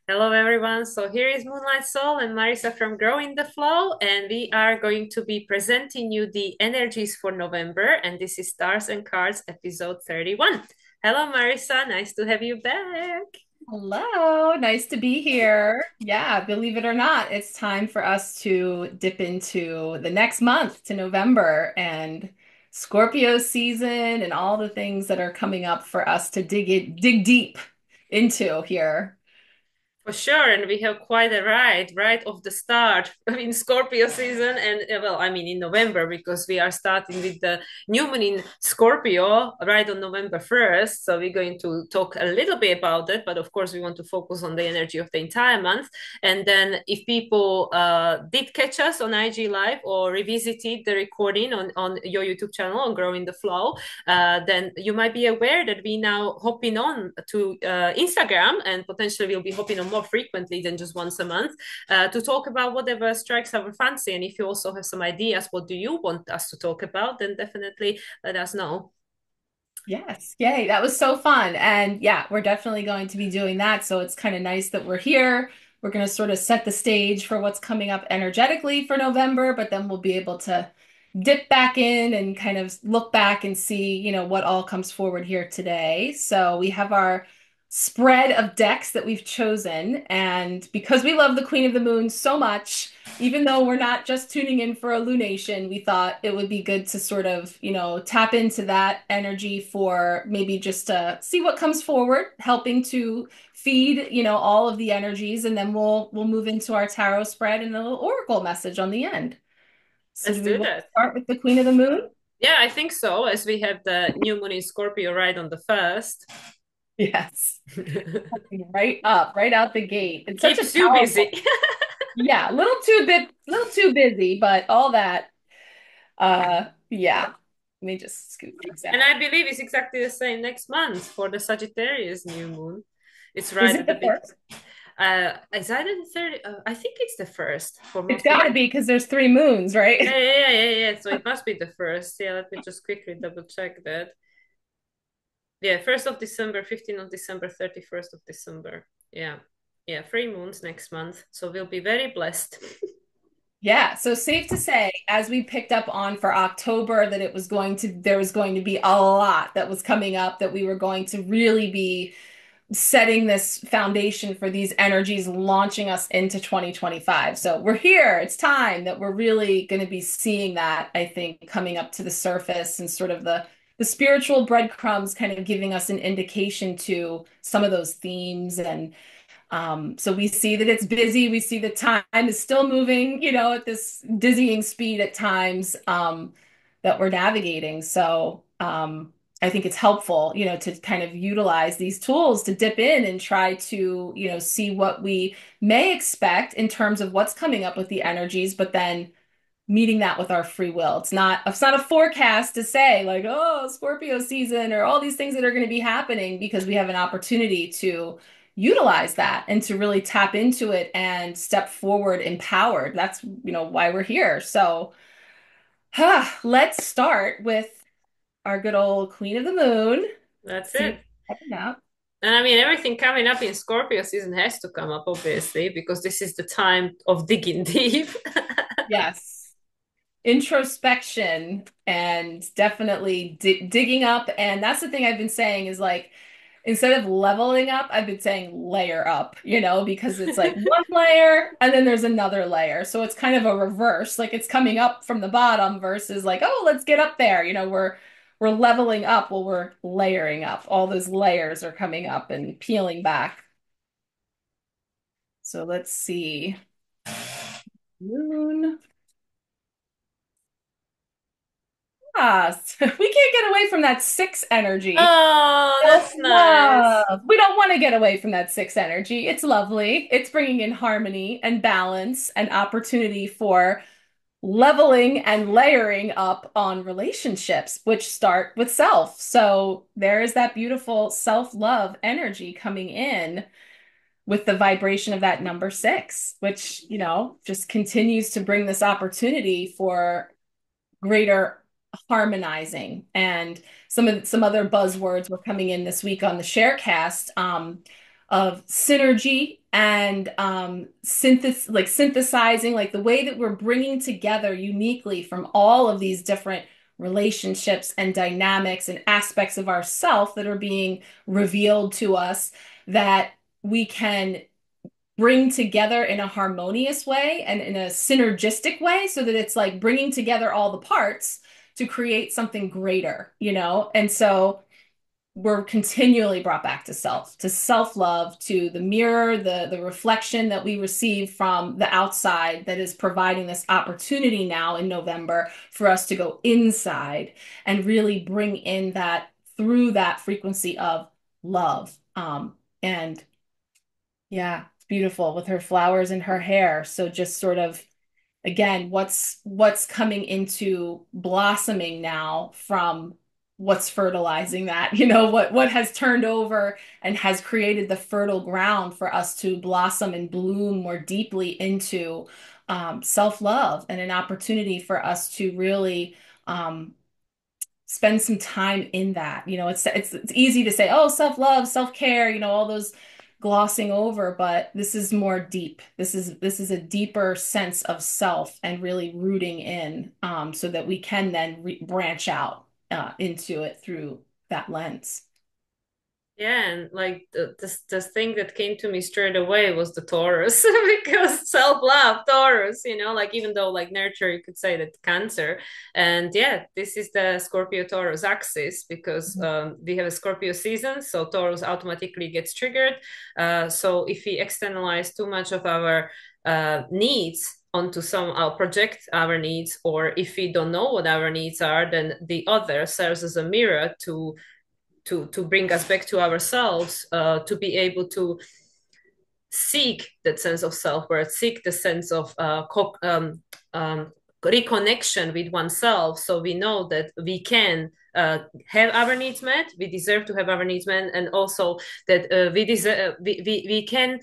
Hello, everyone. So here is Moonlight Soul and Marissa from Growing the Flow, and we are going to be presenting you the energies for November. And this is Stars and Cards, episode 31. Hello, Marissa. Nice to have you back. Hello, nice to be here. Yeah, believe it or not, it's time for us to dip into the next month to November and Scorpio season and all the things that are coming up for us to dig deep into here. For sure, and we have quite a ride right off the start. I mean, Scorpio season, and well, I mean in November because we are starting with the new moon in Scorpio right on November 1st. So we're going to talk a little bit about it, but of course we want to focus on the energy of the entire month. And then if people did catch us on IG Live or revisited the recording on your YouTube channel on Growing the Flow, then you might be aware that we now hopping on to Instagram and potentially we'll be hopping on more frequently than just once a month to talk about whatever strikes our fancy. And if you also have some ideas, what do you want us to talk about, then definitely let us know. Yes, yay, that was so fun. And yeah, we're definitely going to be doing that. So it's kind of nice that we're here. We're going to sort of set the stage for what's coming up energetically for November, but then we'll be able to dip back in and kind of look back and see, what all comes forward here today. So we have our spread of decks that we've chosen. And because we love the Queen of the Moon so much, even though we're not just tuning in for a lunation, we thought it would be good to sort of, tap into that energy for maybe just to see what comes forward, helping to feed, all of the energies, and then we'll move into our tarot spread and a little oracle message on the end. So Let's do we do want to that. start with the Queen of the Moon? Yeah, I think so, as we have the new moon in Scorpio right on the first. Yes. Right up, right out the gate. It's such a Keeps you busy. powerful, yeah, little too busy, but all that. Yeah. Let me just scoot things And out. I believe it's exactly the same next month for the Sagittarius new moon. It's Is right it at the the big. first? Is that the third? I think it's the first for It's most got to people. be because there's three moons, Yeah, right? yeah, yeah, yeah, yeah. So it must be the first. Yeah, let me just quickly double check that. Yeah, 1st of December, 15th of December, 31st of December. Yeah, yeah, 3 moons next month. So we'll be very blessed. Yeah, so safe to say, as we picked up on for October, that there was going to be a lot that was coming up, that we were going to really be setting this foundation for these energies launching us into 2025. So we're here. It's time that we're really going to be seeing that, I think, coming up to the surface and sort of the spiritual breadcrumbs kind of giving us an indication to some of those themes. And so we see that it's busy. We see the time is still moving, at this dizzying speed at times that we're navigating. So I think it's helpful, to kind of utilize these tools to dip in and try to, see what we may expect in terms of what's coming up with the energies, but then meeting that with our free will. It's not a forecast to say like, oh, Scorpio season or all these things that are going to be happening, because we have an opportunity to utilize that and to really tap into it and step forward empowered. That's, why we're here. So, let's start with our good old Queen of the Moon. That's See it. what's coming up. And I mean, everything coming up in Scorpio season has to come up, obviously, because this is the time of digging deep. Yes. Introspection and definitely digging up. And that's the thing I've been saying is like, instead of leveling up, I've been saying layer up, because it's like one layer and then there's another layer. So it's kind of a reverse, like it's coming up from the bottom versus like, oh, let's get up there. We're leveling up. Well, we're layering up. All those layers are coming up and peeling back. So let's see. Moon. We can't get away from that six energy. Oh, that's nice. Self-love. We don't want to get away from that six energy. It's lovely. It's bringing in harmony and balance and opportunity for leveling and layering up on relationships, which start with self. So there is that beautiful self-love energy coming in with the vibration of that number six, which, just continues to bring this opportunity for greater harmonizing. And some other buzzwords were coming in this week on the Sharecast, of synergy and synthesizing, like the way that we're bringing together uniquely from all of these different relationships and dynamics and aspects of ourself that are being revealed to us, that we can bring together in a harmonious way and in a synergistic way, so that it's like bringing together all the parts to create something greater, you know? And so we're continually brought back to self-love, to the mirror, the reflection that we receive from the outside that is providing this opportunity now in November for us to go inside and really bring in that through that frequency of love. And yeah, it's beautiful with her flowers in her hair. So just sort of again, what's coming into blossoming now from what's fertilizing that, you know, what has turned over and has created the fertile ground for us to blossom and bloom more deeply into self-love, and an opportunity for us to really spend some time in that. You know, it's easy to say, oh, self-love, self-care, you know, all those glossing over, but this is more deep. This is a deeper sense of self and really rooting in, so that we can then branch out into it through that lens. Yeah, and like this thing that came to me straight away was the Taurus because self-love, Taurus, you know, like even though like nurture, you could say that Cancer. And yeah, this is the Scorpio Taurus axis because we have a Scorpio season, so Taurus automatically gets triggered. So if we externalize too much of our needs onto some project our needs, or if we don't know what our needs are, then the other serves as a mirror to bring us back to ourselves, to be able to seek that sense of self-worth, seek the sense of reconnection with oneself, so we know that we can have our needs met, we deserve to have our needs met, and also that we can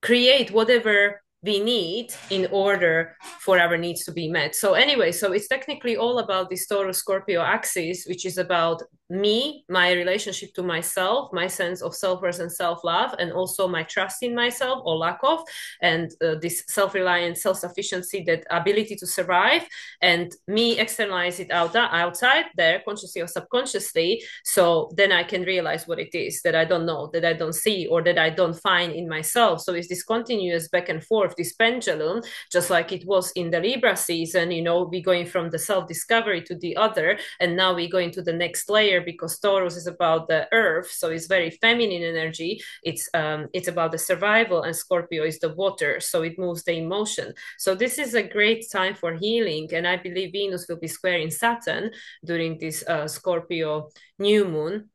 create whatever we need in order for our needs to be met. So anyway, so it's technically all about this Taurus Scorpio axis, which is about me, my relationship to myself, my sense of self-worth and self-love, and also my trust in myself or lack of, and this self-reliance, self-sufficiency, that ability to survive, and me externalize it outside there, consciously or subconsciously. So then I can realize what it is that I don't know, that I don't see, or that I don't find in myself. So it's this continuous back and forth, this pendulum, just like it was in the Libra season, you know, we going from the self-discovery to the other, and now we go into the next layer because Taurus is about the earth, so it's very feminine energy. It's about the survival, and Scorpio is the water, so it moves the emotion. So this is a great time for healing, and I believe Venus will be square in Saturn during this Scorpio new moon.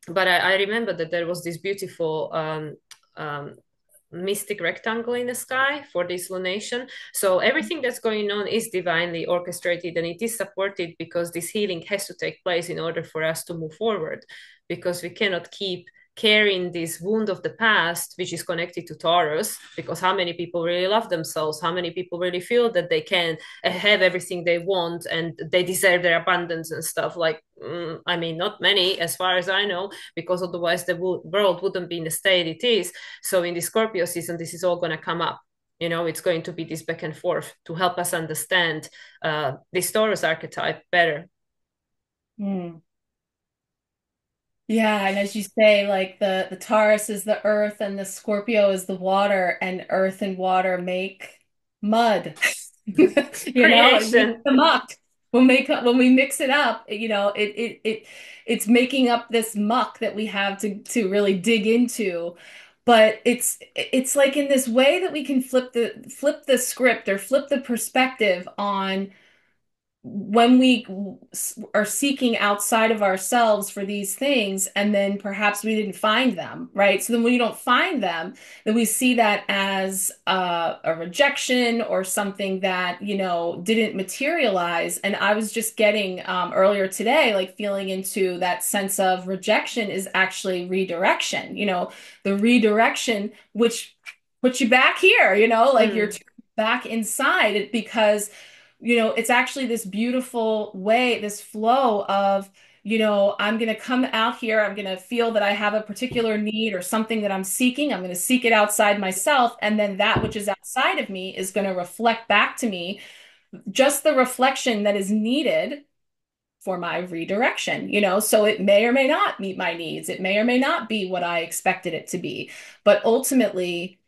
But I remember that there was this beautiful mystic rectangle in the sky for this lunation. So everything that's going on is divinely orchestrated, and it is supported because this healing has to take place in order for us to move forward, because we cannot keep carrying this wound of the past, which is connected to Taurus, because how many people really love themselves? How many people really feel that they can have everything they want and they deserve their abundance and stuff? Like, I mean, not many, as far as I know, because otherwise the world wouldn't be in the state it is. So in the Scorpio season, this is all going to come up. You know, it's going to be this back and forth to help us understand this Taurus archetype better. Mm. Yeah, and as you say, like the Taurus is the earth and the Scorpio is the water, and earth and water make mud. You know, it makes Creation. the muck. When we mix it up, you know, it's making up this muck that we have to really dig into. But it's like in this way that we can flip the script or flip the perspective on when we are seeking outside of ourselves for these things, and then perhaps we didn't find them, right? So then when you don't find them, then we see that as a rejection or something that, you know, didn't materialize. And I was just getting earlier today, like feeling into that sense of rejection is actually redirection, you know, the redirection, which puts you back here, you know, like you're Mm. back inside it, because you know, it's actually this beautiful way, this flow of I'm going to come out here. I'm going to feel that I have a particular need or something that I'm seeking. I'm going to seek it outside myself. And then that which is outside of me is going to reflect back to me just the reflection that is needed for my redirection, so it may or may not meet my needs. It may or may not be what I expected it to be. But ultimately,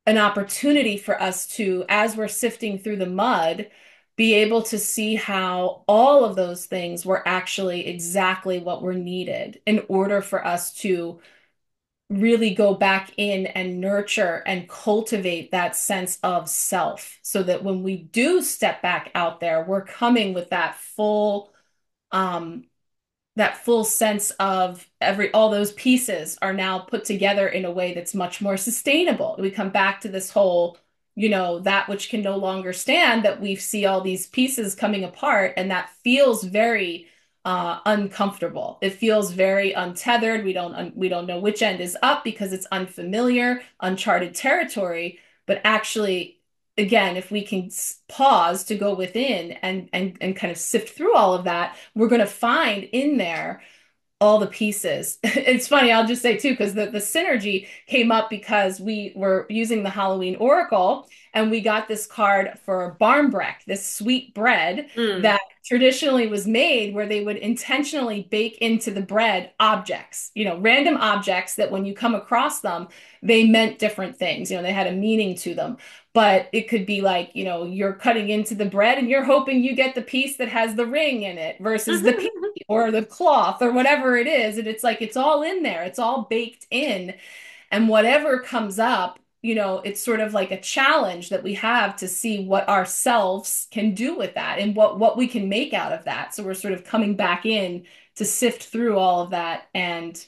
an opportunity for us to, as we're sifting through the mud, be able to see how all of those things were actually exactly what were needed in order for us to really go back in and nurture and cultivate that sense of self so that when we do step back out there, we're coming with um, that full sense of all those pieces are now put together in a way that's much more sustainable. We come back to this whole, that which can no longer stand, that we see all these pieces coming apart, and that feels very uncomfortable. It feels very untethered. We don't know which end is up because it's unfamiliar, uncharted territory. But actually, again, if we can pause to go within and kind of sift through all of that, we're going to find in there all the pieces. It's funny, I'll just say too, because the synergy came up because we were using the Halloween Oracle and we got this card for barmbrek, this sweet bread Mm. that traditionally was made where they would intentionally bake into the bread objects, random objects that when you come across them, they meant different things. They had a meaning to them. But it could be like, you're cutting into the bread and you're hoping you get the piece that has the ring in it versus the piece or the cloth or whatever it is. And it's like, it's all in there, it's all baked in. And whatever comes up, it's sort of like a challenge that we have to see what ourselves can do with that and what we can make out of that. So we're sort of coming back in to sift through all of that and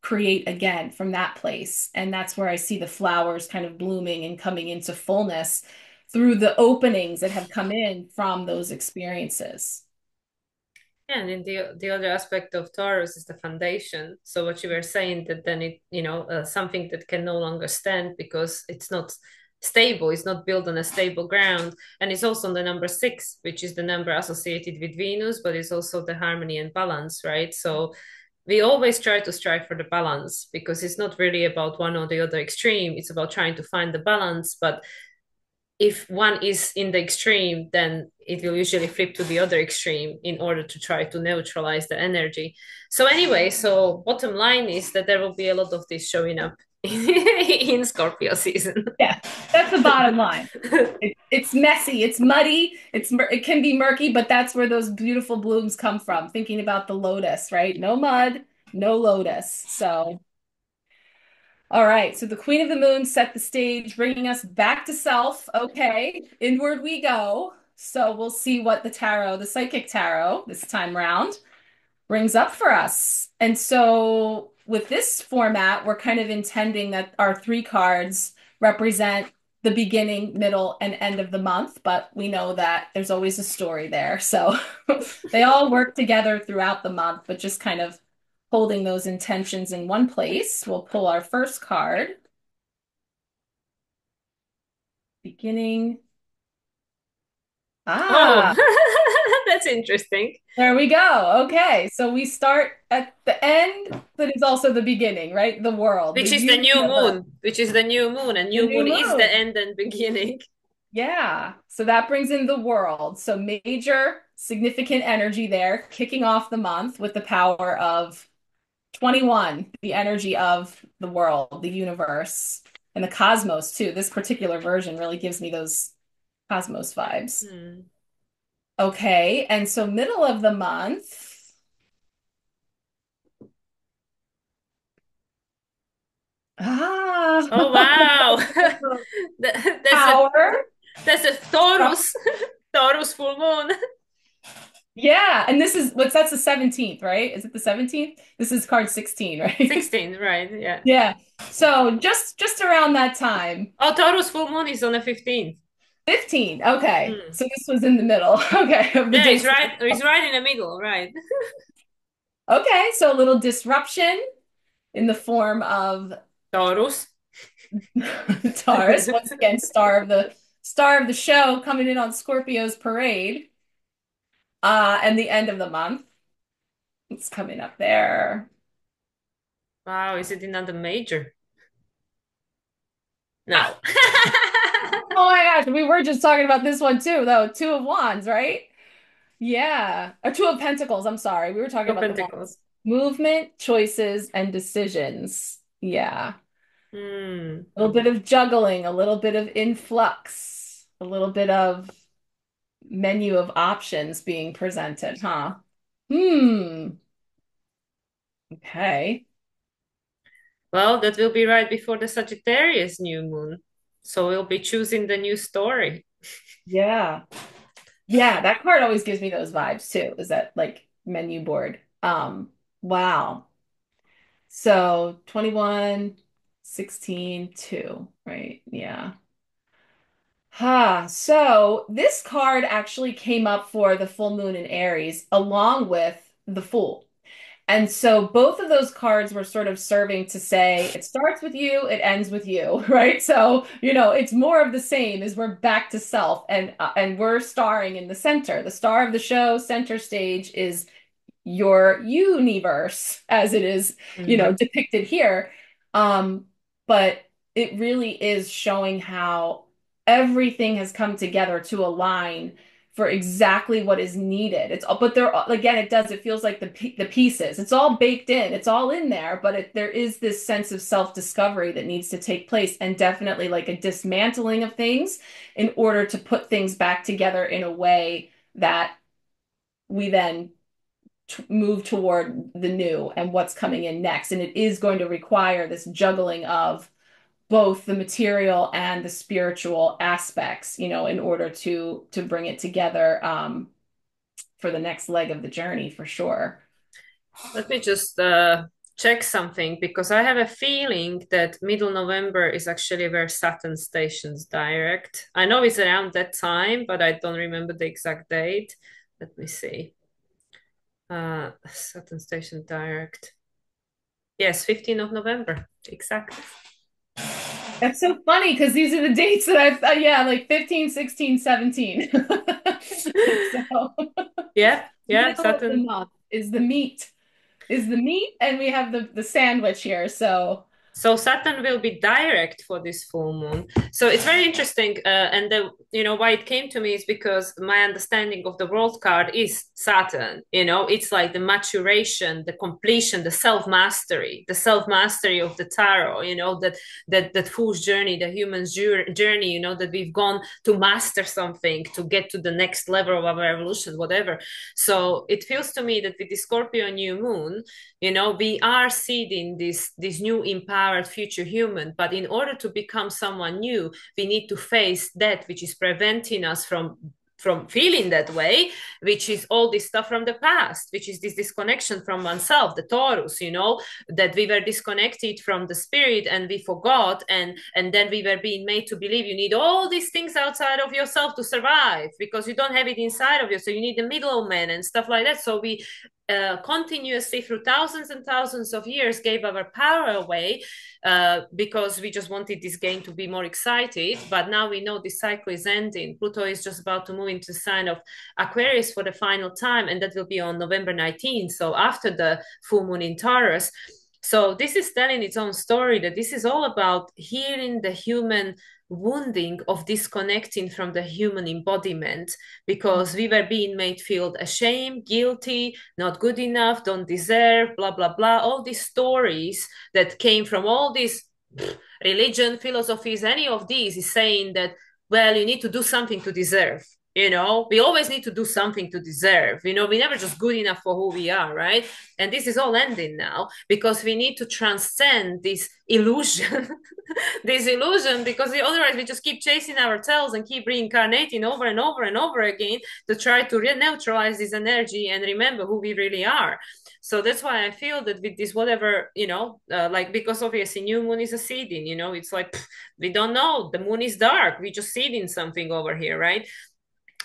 create again from that place. And that's where I see the flowers kind of blooming and coming into fullness through the openings that have come in from those experiences. And in the other aspect of Taurus is the foundation. So what you were saying that then it something that can no longer stand because it's not stable, it's not built on a stable ground, and it's also on the number 6, which is the number associated with Venus, but it's also the harmony and balance, right? So we always try to strive for the balance because it's not really about one or the other extreme. It's about trying to find the balance, but if one is in the extreme, then it will usually flip to the other extreme in order to try to neutralize the energy. So anyway, so bottom line is that there will be a lot of this showing up in Scorpio season. Yeah, that's the bottom line. It's messy, it's muddy, it can be murky, but that's where those beautiful blooms come from. Thinking about the lotus, right? No mud, no lotus. So, all right. So the Queen of the Moon set the stage, bringing us back to self. Okay, inward we go. So we'll see what the psychic tarot, this time round brings up for us. And so with this format, we're kind of intending that our 3 cards represent the beginning, middle, and end of the month, but we know that there's always a story there. So they all work together throughout the month, but just kind of holding those intentions in one place. We'll pull our first card, beginning. Ah, Oh, that's interesting. there we go. Okay, so we start at the end, but it's also the beginning, right? The world, the Which is the new universe, moon, which is the new moon, and the new new moon is the moon. end and beginning. Yeah, so that brings in the world. So major, significant energy there, kicking off the month with the power of 21, the energy of the world, the universe, and the cosmos too. This particular version really gives me those cosmos vibes. Hmm. Okay, and so middle of the month. Ah, Oh wow. That's a power. that's a Taurus. Taurus full moon. Yeah, and that's the 17th, right? Is it the 17th? This is card 16, right? 16, right? Yeah. Yeah. So just around that time, Oh, Taurus full moon is on the 15th. 15. Okay. Hmm. So this was in the middle, okay, of the Yeah, dates. it's right in the middle, right? Okay, so a little disruption in the form of Taurus. Taurus, once again, star of the show coming in on Scorpio's parade, and the end of the month. It's coming up there. Wow, is it another major? Ah, No. oh my gosh, we were just talking about this one too, though. Two of Wands, right? Yeah. Or Two of Pentacles, I'm sorry. We were talking Two about the Wands. Pentacles. Movement, choices, and decisions. Yeah. Hmm. A little bit of juggling, a little bit of influx, a little bit of menu of options being presented, huh? Hmm. Okay. Well, that will be right before the Sagittarius new moon. So we'll be choosing the new story. Yeah. Yeah, that card always gives me those vibes too. Is that like menu board? Wow. So 21, 16, 2, right? Yeah. So this card actually came up for the full moon in Aries along with the Fool. And so both of those cards were sort of serving to say it starts with you, it ends with you, right? So, it's more of the same as we're back to self and we're starring in the center. The star of the show, center stage is your universe as it is, Mhm. depicted here. But it really is showing how everything has come together to align for exactly what is needed. But there again, it feels like the pieces. It's all baked in. It's all in there, but there is this sense of self-discovery that needs to take place and definitely like a dismantling of things in order to put things back together in a way that we then move toward the new and what's coming in next. And it is going to require this juggling of both the material and the spiritual aspects, in order to bring it together for the next leg of the journey for sure. Let me just check something because I have a feeling that middle November is actually where Saturn stations direct. I know it's around that time, but I don't remember the exact date. Let me see. Saturn station direct. Yes, 15th of November. Exactly. That's so funny because these are the dates that yeah, like 15, 16, 17. So Yeah, yeah, middle of the Saturn. month is the meat, and we have the sandwich here. So So Saturn will be direct for this full moon. So it's very interesting, and why it came to me is because my understanding of the world card is Saturn. It's like the maturation, the completion, the self mastery of the tarot. That fool's journey, the human's journey. That we've gone to master something to get to the next level of our evolution, whatever. So it feels to me that with the Scorpio new moon, we are seeding this new empowered future human, but in order to become someone new, we need to face that which is preventing us from feeling that way, which is all this stuff from the past, which is this disconnection from oneself, the Taurus, that we were disconnected from the spirit and we forgot, and then we were being made to believe you need all these things outside of yourself to survive because you don't have it inside of you, so you need the middleman and stuff like that. So we continuously through thousands and thousands of years gave our power away because we just wanted this game to be more excited. But now we know this cycle is ending. Pluto is just about to move into the sign of Aquarius for the final time, and that will be on November 19th. So after the full moon in Taurus. So this is telling its own story that this is all about healing the human wounding of disconnecting from the human embodiment because we were being made feel ashamed, guilty, not good enough, don't deserve, blah, blah, blah. All these stories that came from all these religion, philosophies, any of these is saying that, well, you need to do something to deserve. We always need to do something to deserve. We never just good enough for who we are, right? And this is all ending now because we need to transcend this illusion, this illusion, because otherwise we just keep chasing our tails and keep reincarnating over and over and over again to try to neutralize this energy and remember who we really are. So that's why I feel that with this whatever, like, because obviously new moon is a seeding, it's like we don't know, the moon is dark, we just seeding something over here, right?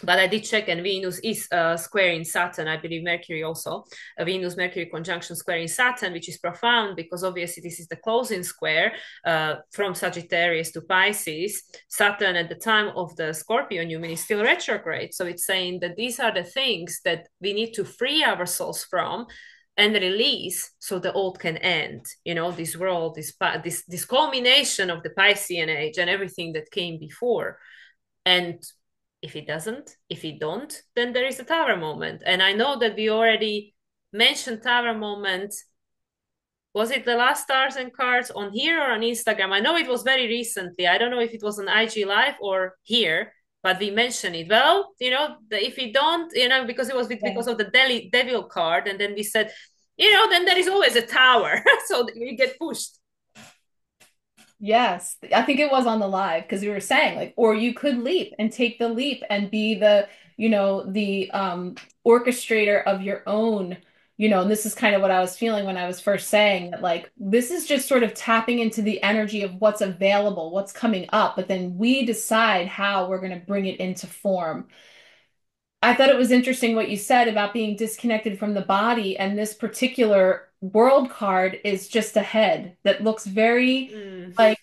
But I did check, and Venus is square in Saturn. I believe Mercury also. Venus Mercury conjunction square in Saturn, which is profound because obviously this is the closing square from Sagittarius to Pisces. Saturn at the time of the Scorpio new moon is still retrograde. So it's saying that these are the things that we need to free ourselves from and release so the old can end, this world, this culmination of the Piscean age and everything that came before. And if it don't, then there is a Tower moment. And I know that we already mentioned Tower moment. Was it the last stars and cards on here or on Instagram? I know it was very recently. I don't know if it was on IG Live or here, but we mentioned it. Well, if we don't, because it was Yeah. because of the devil card, and then we said, then there is always a tower, so we get pushed. Yes, I think it was on the live because we were saying like, or you could leap and take the leap and be the orchestrator of your own, and this is kind of what I was feeling when I was first saying that like this is just sort of tapping into the energy of what's available, what's coming up, but then we decide how we're going to bring it into form. I thought it was interesting what you said about being disconnected from the body, and this particular world card is just a head that looks very Mm. like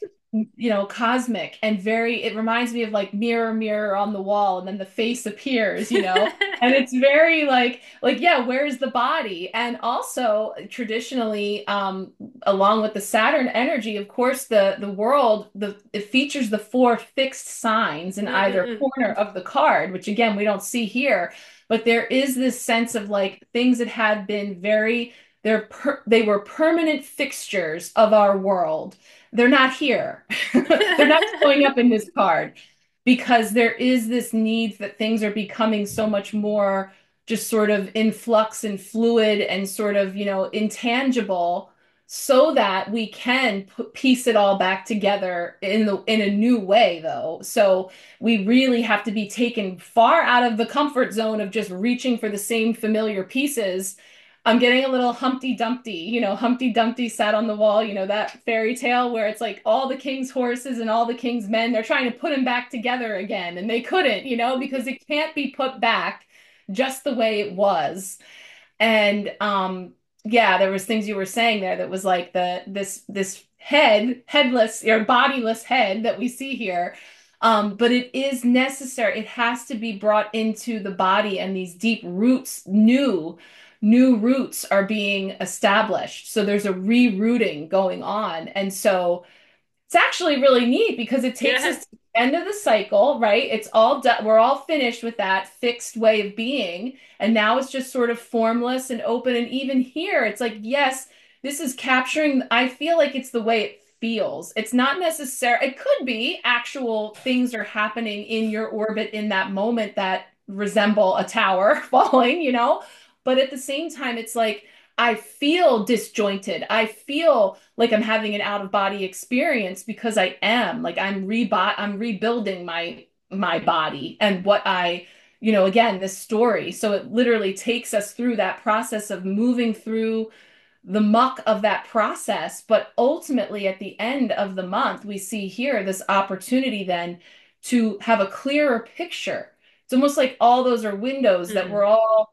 cosmic and very it reminds me of like mirror mirror on the wall and then the face appears, and it's very like yeah, where's the body? And also traditionally along with the Saturn energy, of course, the world it features the four fixed signs in either Mm-mm-mm. corner of the card, which again we don't see here, but there is this sense of like things that had been they were permanent fixtures of our world. They're not here. They're not showing up in this card because there is this need that things are becoming so much more just sort of in flux and fluid and sort of, intangible so that we can piece it all back together in a new way though. So we really have to be taken far out of the comfort zone of just reaching for the same familiar pieces. I'm getting a little Humpty Dumpty, Humpty Dumpty sat on the wall, that fairy tale where it's like all the king's horses and all the king's men, they're trying to put him back together again, and they couldn't, because it can't be put back just the way it was. And yeah, there was things you were saying there that was like this headless or bodiless head that we see here. But it is necessary. It has to be brought into the body, and these deep roots, new roots are being established. So there's a rerouting going on. And so it's actually really neat because it takes us Yeah. to the end of the cycle, right? It's all done. We're all finished with that fixed way of being. And now it's just sort of formless and open. And even here, it's like, yes, this is capturing, I feel like it's the way it feels. It's not necessary. It could be actual things are happening in your orbit in that moment that resemble a tower falling, But at the same time, it's like, I feel disjointed. I feel like I'm having an out of body experience because I am like I'm rebuilding my body and what again, this story. So it literally takes us through that process of moving through the muck of that process. But ultimately, at the end of the month, we see here this opportunity then to have a clearer picture. It's almost like all those are windows that were Mm. all,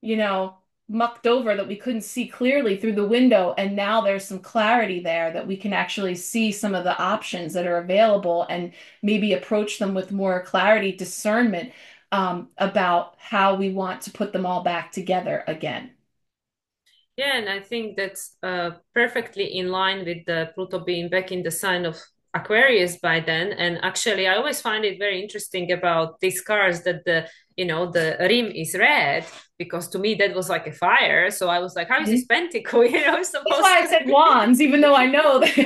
you know, mucked over that we couldn't see clearly through the window. And now there's some clarity there that we can actually see some of the options that are available and maybe approach them with more clarity, discernment about how we want to put them all back together again. Yeah, and I think that's perfectly in line with the Pluto being back in the sign of Aquarius by then. And actually, I always find it very interesting about these cards that the rim is red, because to me that was like a fire. So I was like, how is this pentacle? It's That's supposed why I to said be. wands, even though I know that,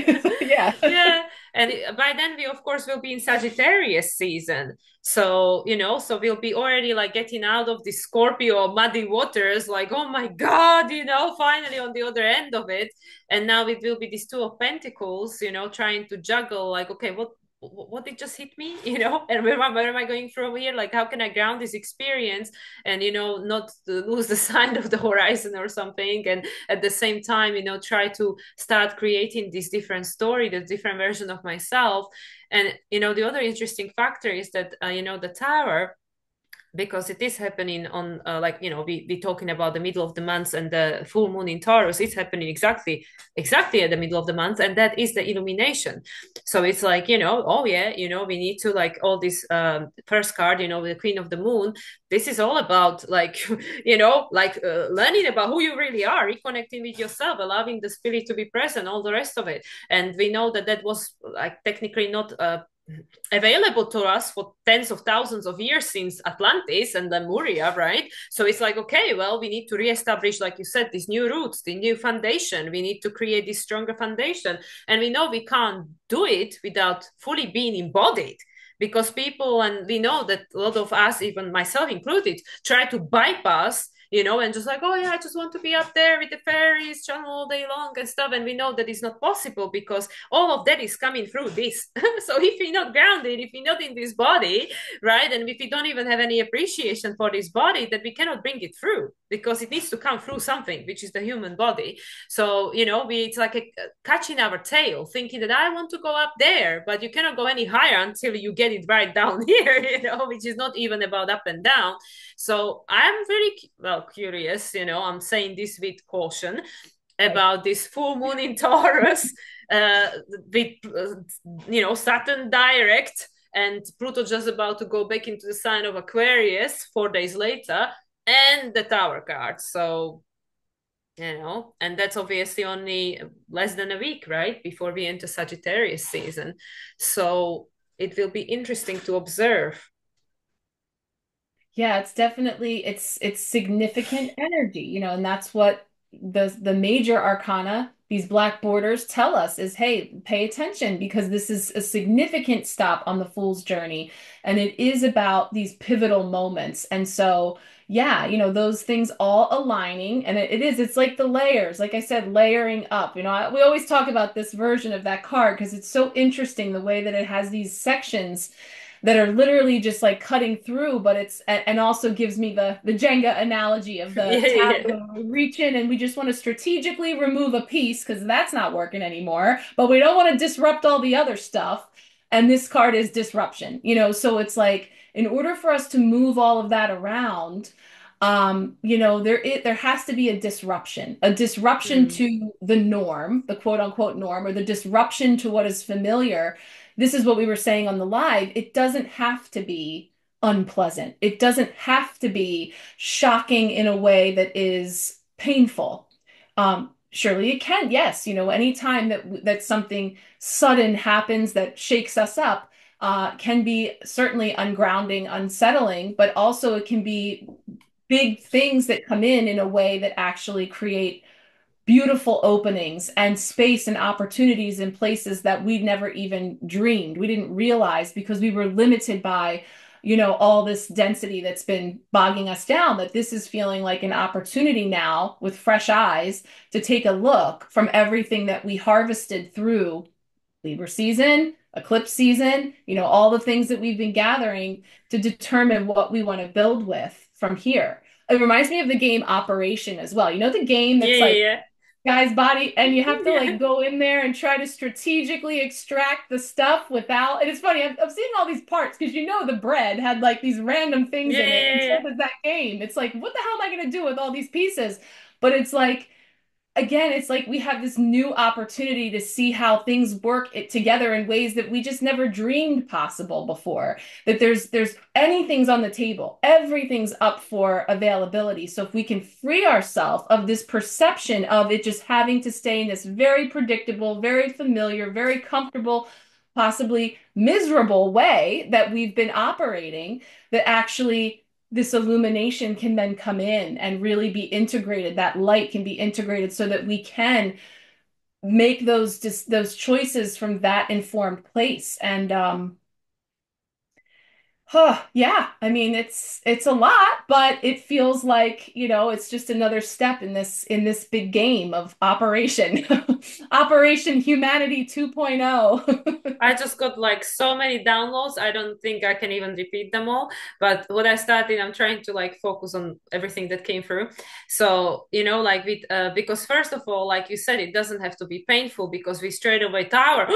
yeah. Yeah, and by then we of course will be in Sagittarius season. So so we'll be already like getting out of the Scorpio muddy waters, like, oh my god, finally on the other end of it. And now it will be these two of pentacles, trying to juggle, like, okay, what did just hit me, and where am I going from here? Like, how can I ground this experience and not to lose the sight of the horizon or something, and at the same time try to start creating this different story, the different version of myself. And the other interesting factor is that the tower because it is happening on like we talking about the middle of the month and the full moon in Taurus. It's happening exactly at the middle of the month, and that is the illumination. So it's like, oh yeah, we need to, like, all this first card, the Queen of the Moon. This is all about, like, like learning about who you really are, reconnecting with yourself, allowing the spirit to be present, all the rest of it. And we know that that was, like, technically not available to us for tens of thousands of years since Atlantis and Lemuria, right? So it's like, okay, well, we need to reestablish, like you said, these new roots, the new foundation. We need to create this stronger foundation. And we know we can't do it without fully being embodied, because people, and we know that a lot of us, even myself included, try to bypass, and just like, oh yeah, I just want to be up there with the fairies, channel all day long and stuff. And we know that it's not possible, because all of that is coming through this. So if you're not grounded, if you're not in this body, right, and if we don't even have any appreciation for this body, that we cannot bring it through, because it needs to come through something, which is the human body. So it's like catching our tail, thinking that I want to go up there, but you cannot go any higher until you get it right down here, which is not even about up and down. So I'm very well curious. I'm saying this with caution Right. about this full moon in Taurus, with Saturn direct and Pluto just about to go back into the sign of Aquarius 4 days later, and the Tower card. So and that's obviously only less than a week, right, before we enter Sagittarius season. So it will be interesting to observe. Yeah, it's definitely it's significant energy, and that's what the major arcana, these black borders tell us is, hey, pay attention because this is a significant stop on the fool's journey, and it is about these pivotal moments. And so, yeah, those things all aligning, and it's like the layers, like I said, layering up. We always talk about this version of that card because it's so interesting the way that it has these sections that are literally just like cutting through, but it's and also gives me the Jenga analogy of the Yeah, tower yeah, when we reach in and we just want to strategically remove a piece because that's not working anymore, but we don't want to disrupt all the other stuff. And this card is disruption, so it's like in order for us to move all of that around, there has to be a disruption mm, to the norm, the quote unquote norm, or the disruption to what is familiar. This is what we were saying on the live. It doesn't have to be unpleasant. It doesn't have to be shocking in a way that is painful. Surely it can. Yes, anytime that something sudden happens that shakes us up, can be certainly ungrounding, unsettling, but also it can be big things that come in a way that actually create beautiful openings and space and opportunities in places that we'd never even dreamed. We didn't realize because we were limited by, all this density that's been bogging us down, that this is feeling like an opportunity now with fresh eyes to take a look from everything that we harvested through Libra season, eclipse season, all the things that we've been gathering to determine what we want to build with from here. It reminds me of the game Operation as well. The game yeah, that's like yeah, guy's body, and you have to like yeah, go in there and try to strategically extract the stuff without. And it's funny, I'm seeing all these parts because the bread had like these random things yeah, in it, and so yeah, does that game. It's like, what the hell am I going to do with all these pieces? But it's like, again, it's like we have this new opportunity to see how things work together in ways that we just never dreamed possible before. That there's anything's on the table, everything's up for availability. So if we can free ourselves of this perception of it just having to stay in this very predictable, very familiar, very comfortable, possibly miserable way that we've been operating, that actually this illumination can then come in and really be integrated. That light can be integrated so that we can make those choices from that informed place. And yeah, I mean it's a lot, but it feels like, it's just another step in this big game of Operation Operation Humanity 2.0. I just got like so many downloads. I don't think I can even repeat them all. But what I started, I'm trying to like focus on everything that came through. So, like with, because first of all, like you said, it doesn't have to be painful because we straight away tower,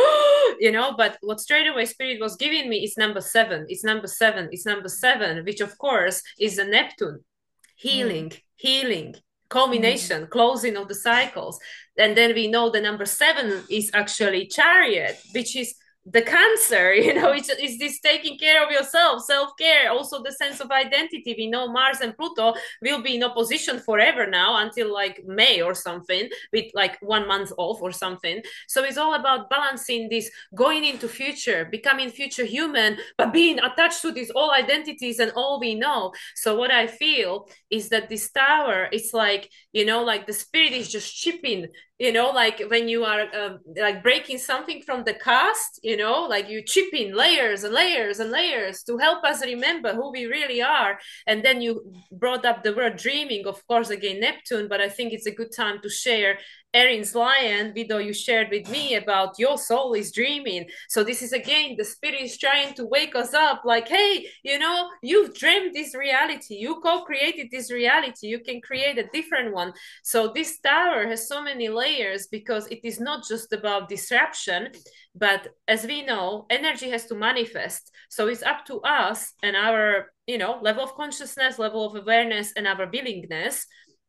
but what straight away spirit was giving me is number 7. It's number 7. It's number 7, which of course is a Neptune, Mm, healing, mm, culmination, closing of the cycles. And then we know the number 7 is actually chariot, which is the Cancer. It's this taking care of yourself, self-care, also the sense of identity. We know Mars and Pluto will be in opposition forever now until like May or something, with like 1 month off or something. So it's all about balancing this, going into future, becoming future human, but being attached to these all identities and all we know. So what I feel is that this tower, it's like, like the spirit is just chipping, like when you are like breaking something from the cast, like you chip in layers and layers and layers to help us remember who we really are. And then you brought up the word dreaming, of course, again, Neptune, but I think it's a good time to share Erin's lion video you shared with me about your soul is dreaming. So this is again the spirit is trying to wake us up, like, hey, you've dreamed this reality, you co-created this reality, you can create a different one. So this tower has so many layers because it is not just about disruption, but as we know, energy has to manifest. So it's up to us and our, level of consciousness, level of awareness, and our willingness,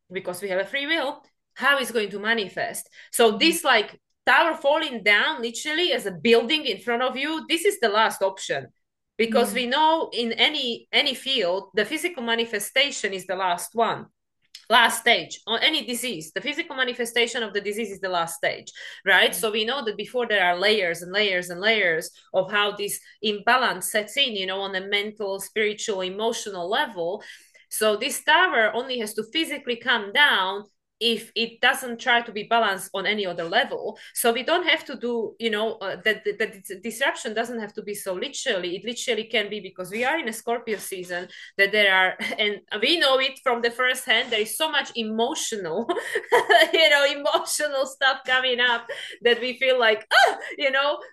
because we have a free will, how it's going to manifest. So mm, this like tower falling down literally as a building in front of you, this is the last option, because mm, we know in any field the physical manifestation is the last stage on any disease. The physical manifestation of the disease is the last stage, right? mm. So we know that before there are layers and layers and layers of how this imbalance sets in, on a mental, spiritual, emotional level. So this tower only has to physically come down if it doesn't try to be balanced on any other level. So we don't have to do, that disruption doesn't have to be so literally. It literally can be, because we are in a Scorpio season, that there are, and we know it from the first hand, there is so much emotional, emotional stuff coming up, that we feel like,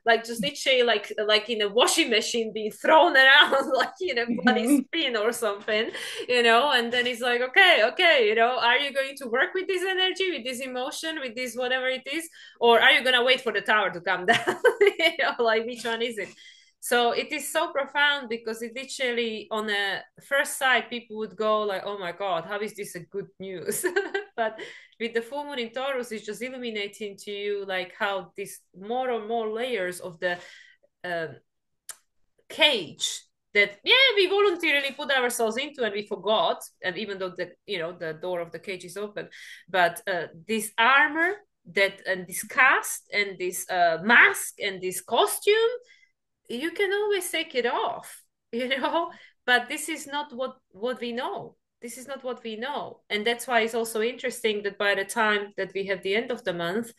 like just literally like in a washing machine being thrown around like in a bloody Mhm. spin or something, and then it's like, okay, are you going to work with this energy, with this emotion, with this whatever it is, or are you going to wait for the tower to come down? Like which one is it? So it is so profound, because it literally, on a first sight, people would go like, oh my God, how is this a good news? But with the full moon in Taurus, it's just illuminating to you like how this more and more layers of the uh, cage that, yeah, we voluntarily put ourselves into and we forgot, and even though the door of the cage is open, but this armor, that and this cast and this mask and this costume, you can always take it off, but this is not what we know. This is not what we know. And that's why it's also interesting that by the time that we have the end of the month,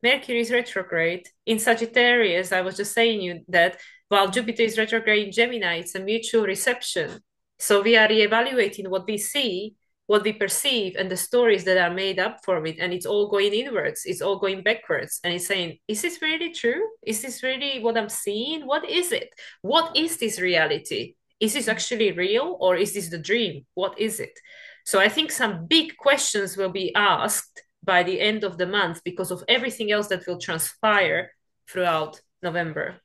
Mercury is retrograde in Sagittarius. I was just saying you that, while Jupiter is retrograde in Gemini, it's a mutual reception. So we are reevaluating what we see, what we perceive, and the stories that are made up for it. And it's all going inwards, it's all going backwards. And it's saying, is this really true? Is this really what I'm seeing? What is it? What is this reality? Is this actually real, or is this the dream? What is it? So I think some big questions will be asked by the end of the month, because of everything else that will transpire throughout November.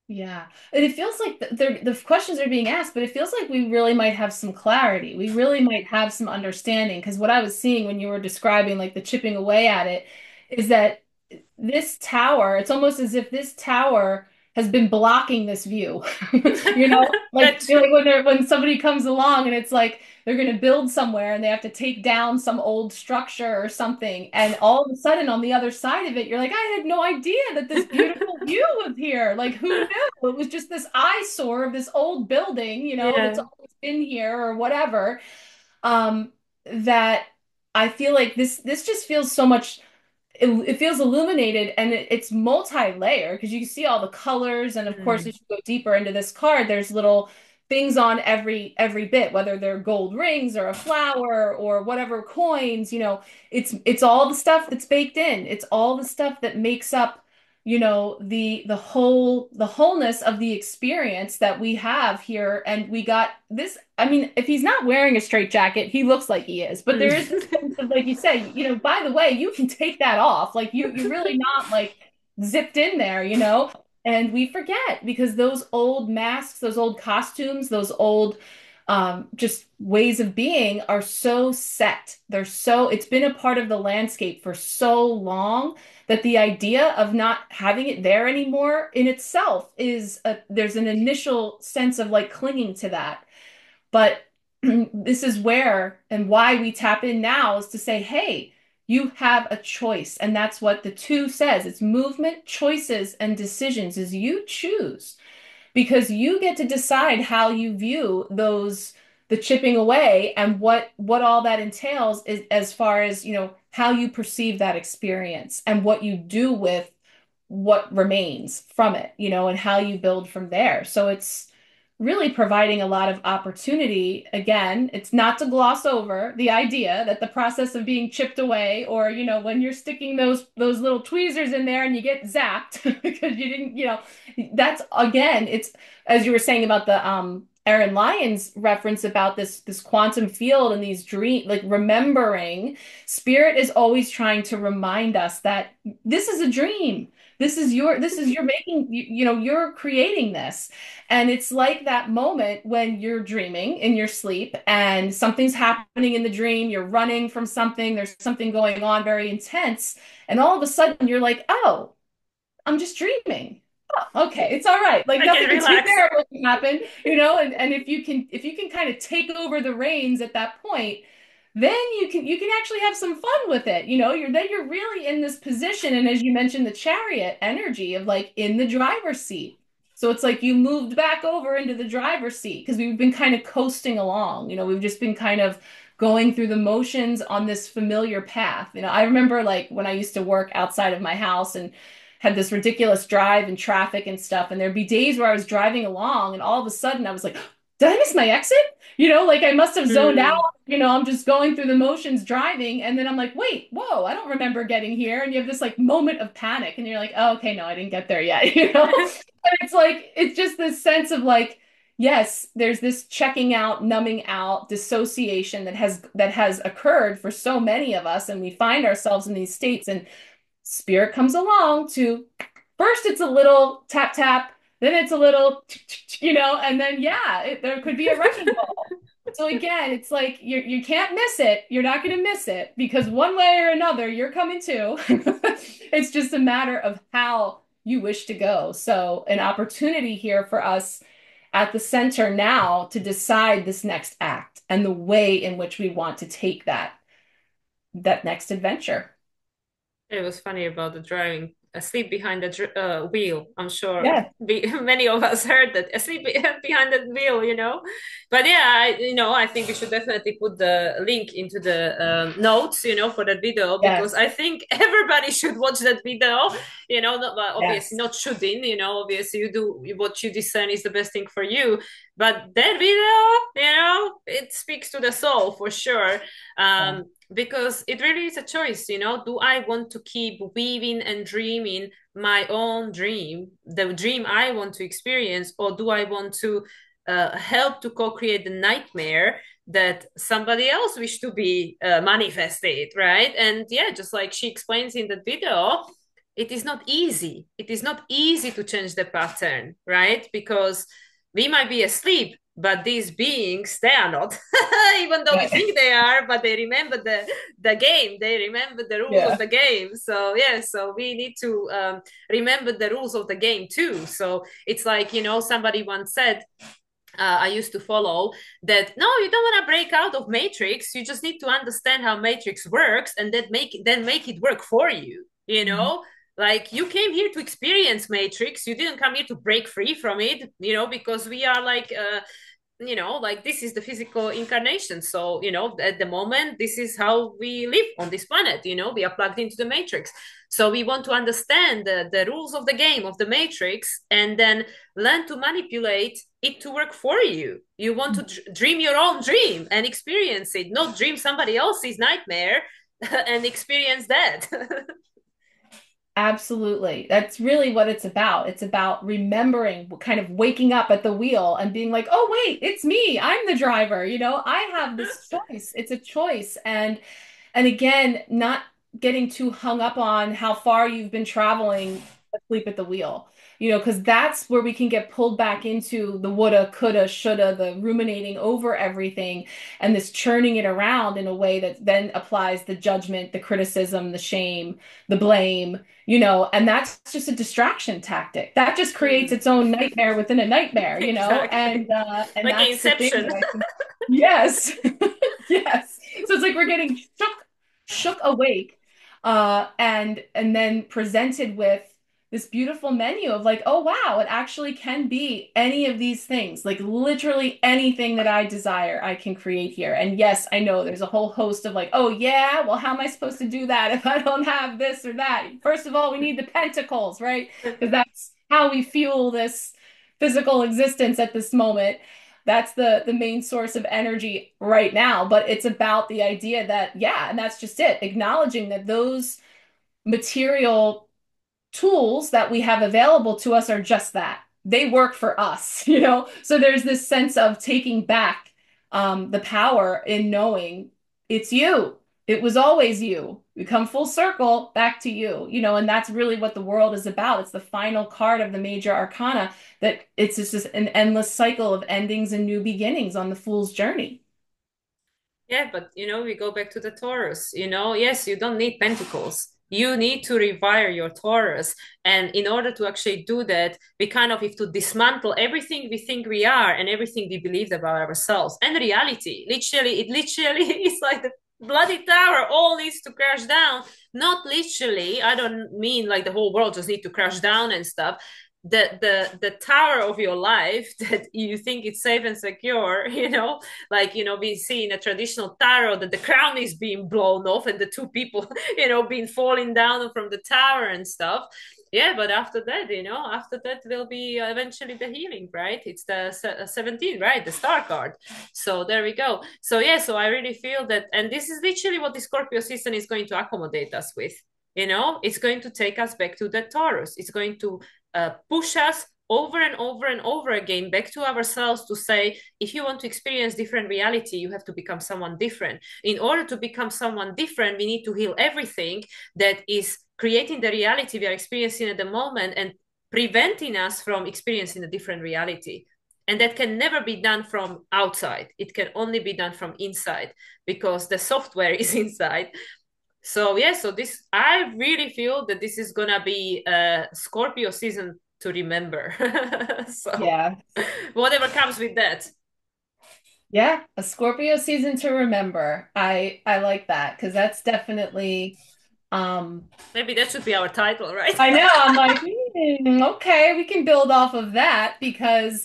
Yeah. And it feels like the questions are being asked, but it feels like we really might have some clarity. We really might have some understanding. Because what I was seeing when you were describing like the chipping away at it is that this tower, it's almost as if this tower has been blocking this view. Like That's you know, true. like when somebody comes along and it's like they're going to build somewhere and they have to take down some old structure or something, and all of a sudden on the other side of it, you're like, I had no idea that this beautiful view was here. Like who knew? It was just this eyesore of this old building, that's Yeah. always been here or whatever. Um, that I feel like this just feels so much it feels illuminated, and it's multi-layer because you can see all the colors, and of course Mm. as you go deeper into this card there's little things on every bit, whether they're gold rings or a flower or whatever coins, it's all the stuff that's baked in. It's all the stuff that makes up, the wholeness of the experience that we have here. And we got this, I mean, if he's not wearing a straight jacket, he looks like he is. But there is this Mm. sense of, like you say, by the way, you can take that off. Like you're really not like zipped in there. And we forget because those old masks, those old costumes, those old just ways of being are so set. It's been a part of the landscape for so long that the idea of not having it there anymore in itself there's an initial sense of like clinging to that. But this is where and why we tap in now is to say, hey, you have a choice. And that's what the two says. It's movement, choices, and decisions is you choose because you get to decide how you view the chipping away and what all that entails is as far as, how you perceive that experience and what you do with what remains from it, and how you build from there. So it's really providing a lot of opportunity. Again, it's not to gloss over the idea that the process of being chipped away, or, when you're sticking those little tweezers in there and you get zapped because you didn't, that's again, it's as you were saying about the Aaron Lyons reference about this quantum field and these dream, like remembering, spirit is always trying to remind us that this is a dream. This is your making, you're creating this. And it's like that moment when you're dreaming in your sleep and something's happening in the dream, you're running from something, there's something going on very intense, and all of a sudden you're like, "Oh, I'm just dreaming. Oh, okay, it's all right. Like I can nothing too relax. terrible can happen, and if you can kind of take over the reins at that point, then you can actually have some fun with it. You're really in this position, and as you mentioned, the chariot energy of like in the driver's seat. So it's like you moved back over into the driver's seat because we've been kind of coasting along. We've just been kind of going through the motions on this familiar path. I remember like when I used to work outside of my house and had this ridiculous drive and traffic and stuff. And there'd be days where I was driving along and all of a sudden I was like, did I miss my exit? Like I must have zoned out. Mm. I'm just going through the motions driving. And then I'm like, wait, whoa, I don't remember getting here. And you have this like moment of panic and you're like, oh, okay, no, I didn't get there yet. And it's like, it's just this sense of like, yes, there's this checking out, numbing out, dissociation that has occurred for so many of us. And we find ourselves in these states and spirit comes along to first it's a little tap tap, then it's a little and then yeah, there could be a wrecking ball. So again, it's like you can't miss it. You're not going to miss it because one way or another you're coming to. It's just a matter of how you wish to go. So an opportunity here for us at the center now to decide this next act and the way in which we want to take that next adventure. It was funny about the driving asleep behind the wheel. I'm sure Yeah. many of us heard that asleep behind the wheel. But yeah, I think we should definitely put the link into the notes, for that video because Yes. I think everybody should watch that video. Not, well, obviously Yes. not shooting. Obviously you do what you discern is the best thing for you. But that video, it speaks to the soul for sure. Yeah. Because it really is a choice. Do I want to keep weaving and dreaming my own dream, the dream I want to experience, or do I want to help to co-create the nightmare that somebody else wish to be manifested, right? And yeah, just like she explains in the video, it is not easy. It is not easy to change the pattern, right? Because we might be asleep, but these beings, they are not. Even though we Yeah. think they are, but they remember the game, they remember the rules of Yeah. the game. So yeah, so we need to remember the rules of the game too. So it's like, somebody once said, I used to follow that. No, you don't want to break out of Matrix. You just need to understand how Matrix works, and then make it work for you. Mhm. Like you came here to experience Matrix. You didn't come here to break free from it. Because we are like like this is the physical incarnation. So, at the moment, this is how we live on this planet. We are plugged into the matrix. So we want to understand the rules of the game of the matrix and then learn to manipulate it to work for you. You want to dream your own dream and experience it, not dream somebody else's nightmare and experience that. Absolutely. That's really what it's about. It's about remembering, kind of waking up at the wheel and being like, "Oh, wait, it's me. I'm the driver. I have this choice. It's a choice." And again, not getting too hung up on how far you've been traveling asleep at the wheel, because that's where we can get pulled back into the woulda, coulda, shoulda, the ruminating over everything and this churning it around in a way that then applies the judgment, the criticism, the shame, the blame, and that's just a distraction tactic. That just creates Mm. its own nightmare within a nightmare, Exactly. and Like that's the thing Inception. that I think, yes, yes. So it's like we're getting shook awake, and then presented with this beautiful menu of like, oh wow, it actually can be any of these things. Like literally anything that I desire, I can create here. And yes, I know there's a whole host of like, oh yeah, well, how am I supposed to do that if I don't have this or that? First of all, we need the pentacles, right? Because that's how we fuel this physical existence at this moment. That's the main source of energy right now. But it's about the idea that, yeah, and that's just it, acknowledging that those material tools that we have available to us are just that. They work for us, So there's this sense of taking back the power in knowing it's you. It was always you. We come full circle back to you, and that's really what the world is about. It's the final card of the major arcana that it's just an endless cycle of endings and new beginnings on the fool's journey. Yeah, but we go back to the Taurus. Yes, you don't need pentacles. You need to rewire your Taurus. And in order to actually do that, we kind of have to dismantle everything we think we are and everything we believed about ourselves and reality. Literally, it literally is like the bloody tower all needs to crash down. Not literally. I don't mean like the whole world just need to crash down and stuff. The tower of your life that you think it's safe and secure, like we see in a traditional tarot that the crown is being blown off and the two people being falling down from the tower and stuff. Yeah, but after that, after that will be eventually the healing, right? It's the 17, right? The star card. So there we go. So yeah, so I really feel that, and this is literally what the Scorpio season is going to accommodate us with. It's going to take us back to the Taurus. It's going to push us over and over and over again back to ourselves to say, if you want to experience different reality, you have to become someone different. In order to become someone different, we need to heal everything that is creating the reality we are experiencing at the moment and preventing us from experiencing a different reality. And that can never be done from outside. It can only be done from inside because the software is inside. So yeah, so this I really feel that this is gonna be a Scorpio season to remember. So Yeah. whatever comes with that. Yeah, a Scorpio season to remember. I like that because that's definitely um Maybe that should be our title, right? I know. I'm like, okay, we can build off of that because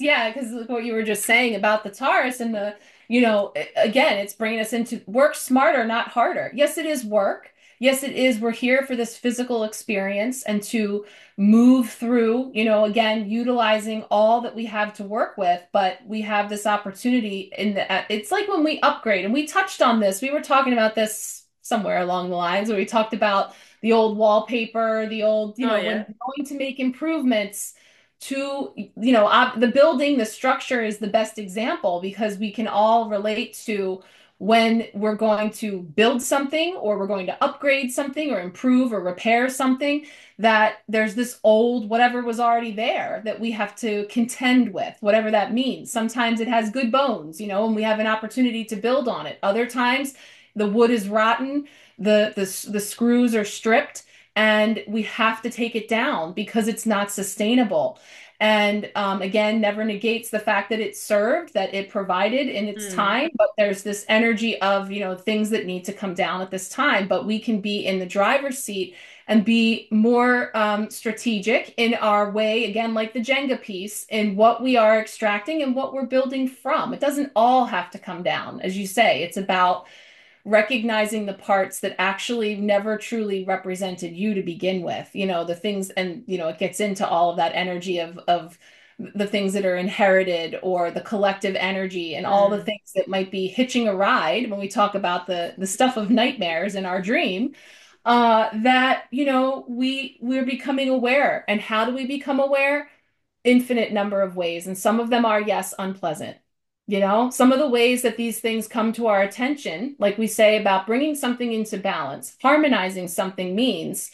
what you were just saying about the Taurus and again, it's bringing us into work smarter, not harder. Yes, it is work. Yes, it is. We're here for this physical experience and to move through, again, utilizing all that we have to work with, but we have this opportunity it's like when we upgrade, and we touched on this. We were talking about this somewhere along the lines where we talked about the old wallpaper, the old, Oh when yeah. we're going to make improvements to, the building, the structure is the best example because we can all relate to when we're going to build something or we're going to upgrade something or improve or repair something, that there's this old whatever was already there that we have to contend with, whatever that means. Sometimes it has good bones, and we have an opportunity to build on it. Other times the wood is rotten, the screws are stripped, and we have to take it down because it's not sustainable. And again, never negates the fact that it served, that it provided in its Hmm. time, but there's this energy of, things that need to come down at this time. But we can be in the driver's seat and be more strategic in our way, again, like the Jenga piece, in what we are extracting and what we're building from. It doesn't all have to come down. As you say, it's about recognizing the parts that actually never truly represented you to begin with, the things, and it gets into all of that energy of the things that are inherited or the collective energy and all the Hmm. things that might be hitching a ride when we talk about the stuff of nightmares in our dream, that we're becoming aware. And how do we become aware? Infinite number of ways. And some of them are, yes, unpleasant. Some of the ways that these things come to our attention, like we say about bringing something into balance, harmonizing something, means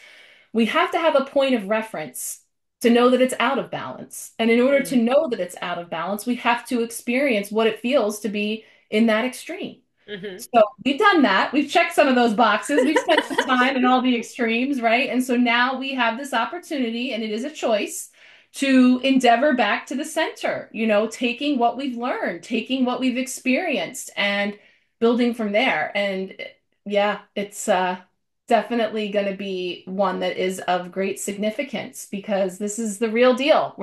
we have to have a point of reference to know that it's out of balance. And in order to Mm. know that it's out of balance, we have to experience what it feels to be in that extreme. Hmm. So we've done that. We've checked some of those boxes. We've spent some time in all the extremes, right? And so now we have this opportunity, and it is a choice to endeavor back to the center, taking what we've learned, taking what we've experienced, and building from there. And yeah, it's definitely going to be one that is of great significance because this is the real deal.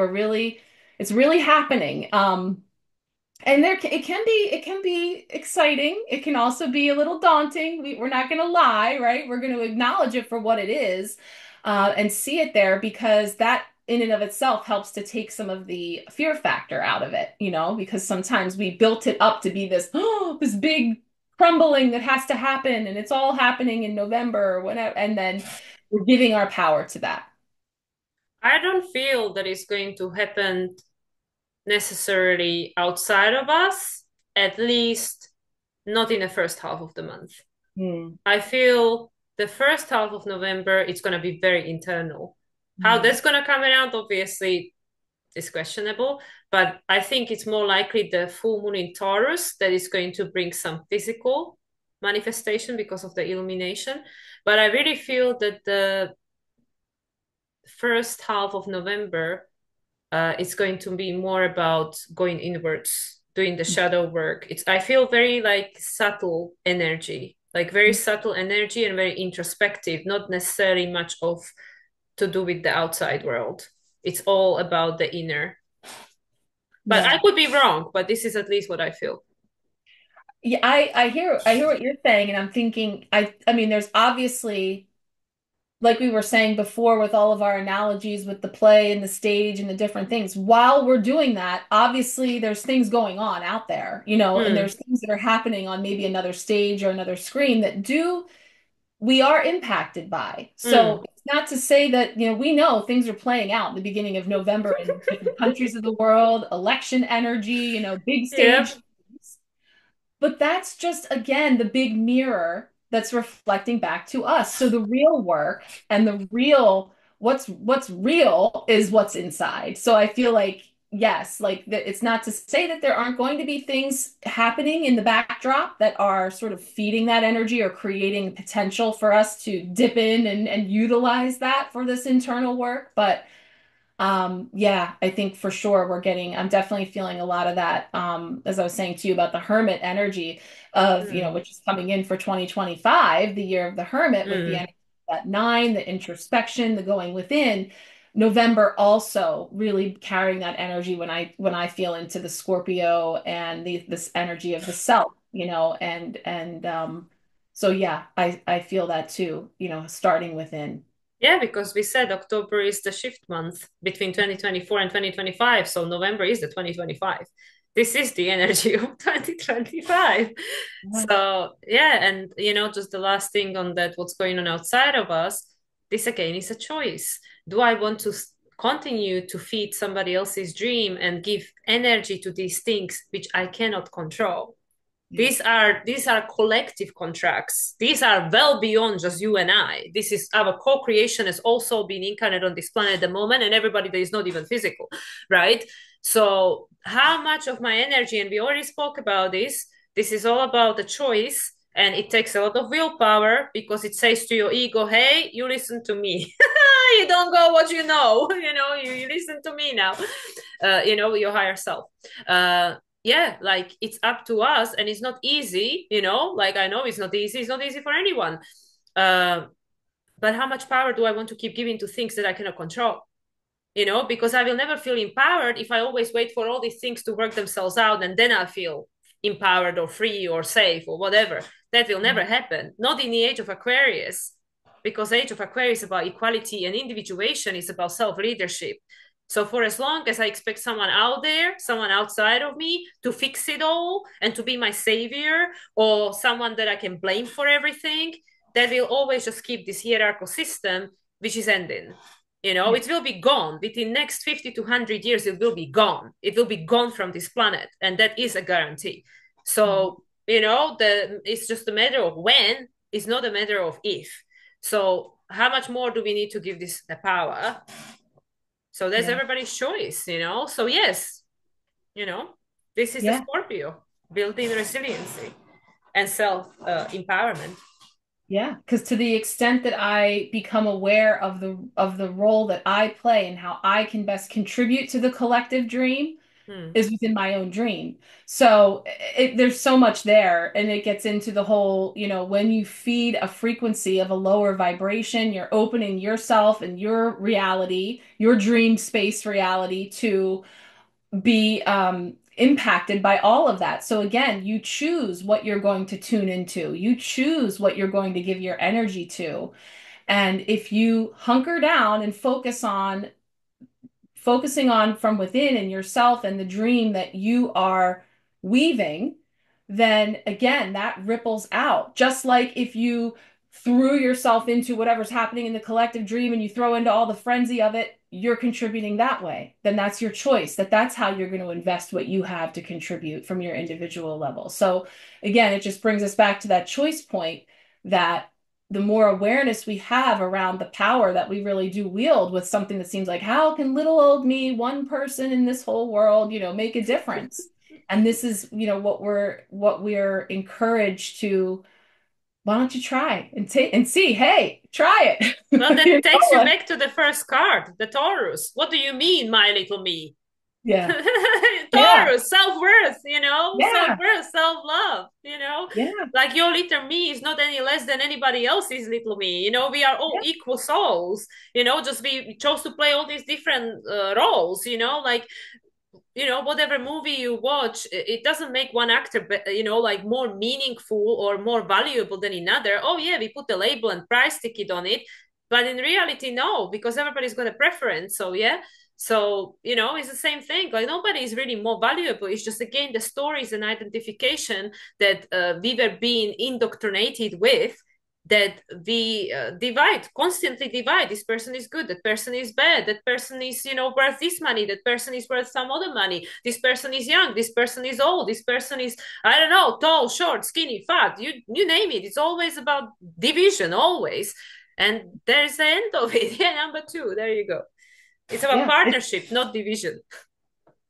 It's really happening. And it can be exciting. It can also be a little daunting. We're not going to lie, right? We're going to acknowledge it for what it is, and see it there because that in and of itself helps to take some of the fear factor out of it, because sometimes we built it up to be this, oh, this big crumbling that has to happen, and it's all happening in November or whatever, and then we're giving our power to that. I don't feel that it's going to happen necessarily outside of us, at least not in the first half of the month. Hmm. I feel the first half of November, it's going to be very internal. How Hmm. that's going to come around, obviously, is questionable, but I think it's more likely the full moon in Taurus that is going to bring some physical manifestation because of the illumination. But I really feel that the first half of November, it's going to be more about going inwards, doing the shadow work. I feel very like subtle energy, like very subtle energy and very introspective, not necessarily much of to do with the outside world. It's all about the inner. But I Yeah. could be wrong, but this is at least what I feel. Yeah, I hear what you're saying, and I'm thinking, I mean, there's obviously, like we were saying before, with all of our analogies with the play and the stage and the different things, while we're doing that, obviously there's things going on out there, and Mm, there's things that are happening on maybe another stage or another screen that we are impacted by. So mm. it's not to say that, we know things are playing out in the beginning of November in different countries of the world, election energy, big Yep. stage. But that's just, again, the big mirror that's reflecting back to us. So the real work and the real what's real is what's inside. So I feel like yes, like that it's not to say that there aren't going to be things happening in the backdrop that are sort of feeding that energy or creating potential for us to dip in and utilize that for this internal work. But yeah, I think for sure I'm definitely feeling a lot of that. As I was saying to you about the hermit energy of, Mm, which is coming in for 2025, the year of the hermit with the mm. energy of that nine, the introspection, the going within. November also really carrying that energy when I feel into the Scorpio and this energy of the self, and so yeah, I feel that too, starting within. Yeah, because we said October is the shift month between 2024 and 2025. So November is the 2025. This is the energy of 2025. So, yeah. And, just the last thing on that, what's going on outside of us, this again is a choice. Do I want to continue to feed somebody else's dream and give energy to these things which I cannot control? Yeah. These are collective contracts. These are well beyond just you and I. This is our co-creation has also been incarnate on this planet at the moment, and everybody that is not even physical, right? So how much of my energy, and we already spoke about this is all about the choice, and it takes a lot of willpower because it says to your ego, hey, you listen to me. You don't go what you know, you listen to me now, your higher self. Yeah, like it's up to us, and it's not easy, like I know it's not easy for anyone. uh but how much power do I want to keep giving to things that I cannot control? Because I will never feel empowered if I always wait for all these things to work themselves out, and then I'll feel empowered or free or safe or whatever. That will never happen, not in the age of Aquarius, because the age of Aquarius is about equality, and individuation is about self-leadership. So for as long as I expect someone out there, someone outside of me to fix it all and to be my savior, or someone that I can blame for everything, that will always just keep this hierarchical system, which is ending. Yeah. It will be gone within next 50 to 100 years. It will be gone. It will be gone from this planet, and that is a guarantee. Mhm. So it's just a matter of when. It's not a matter of if. So how much more do we need to give this the power? So that's Yeah. everybody's choice, So yes, you know, this is the Yeah. Scorpio building resiliency and self empowerment. Yeah, because to the extent that I become aware of the role that I play and how I can best contribute to the collective dream Hmm. is within my own dream. So there's so much there, and it gets into the whole, when you feed a frequency of a lower vibration, you're opening yourself and your reality, your dream space reality to be impacted by all of that. So again, you choose what you're going to tune into. You choose what you're going to give your energy to. And if you hunker down and focusing on from within and yourself and the dream that you are weaving, then again, that ripples out. Just like if you threw yourself into whatever's happening in the collective dream and you throw into all the frenzy of it, you're contributing that way. Then that's your choice. That's how you're going to invest what you have to contribute from your individual level. So again, it just brings us back to that choice point that the more awareness we have around the power that we really do wield with something that seems like, how can little old me, one person in this whole world, make a difference? And this is, what we're encouraged to, why don't you try and take and see, hey, try it. Well, You that takes know, you like, back to the first card, the Taurus. What do you mean, my little me? yeah, yeah, Taurus, self-worth, yeah, self-worth, self-love, yeah, like your little me is not any less than anybody else's little me, we are all yeah, equal souls, just we chose to play all these different roles, like whatever movie you watch, it doesn't make one actor like more meaningful or more valuable than another. Oh yeah, we put a label and price ticket on it, but in reality no, because everybody's got a preference. So yeah, so it's the same thing, like nobody is really more valuable. It's just again the stories and identification that we were being indoctrinated with, that we constantly divide. This person is good, that person is bad, that person is worth this money, that person is worth some other money, this person is young, this person is old, this person is, I don't know, tall, short, skinny, fat, you name it. It's always about division, always. And there's the end of it. Yeah, number two, there you go. It's about yeah. partnership, not division.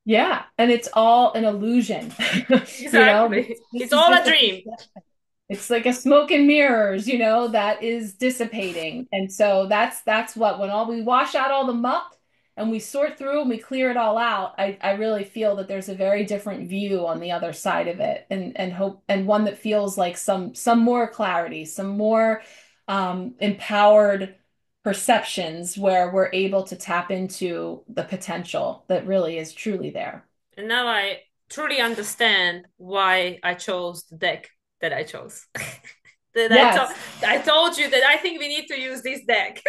Yeah, and it's all an illusion. Exactly, This it's is all just a a dream. perception. It's like a smoke and mirrors, that is dissipating. And so that's what when all we wash out all the muck and we sort through and we clear it all out, I really feel that there's a very different view on the other side of it and hope and one that feels like some more clarity, some more empowered perceptions where we're able to tap into the potential that really is truly there. And now I truly understand why I chose the deck that I chose. that I, to- Yes. I told you that I think we need to use this deck.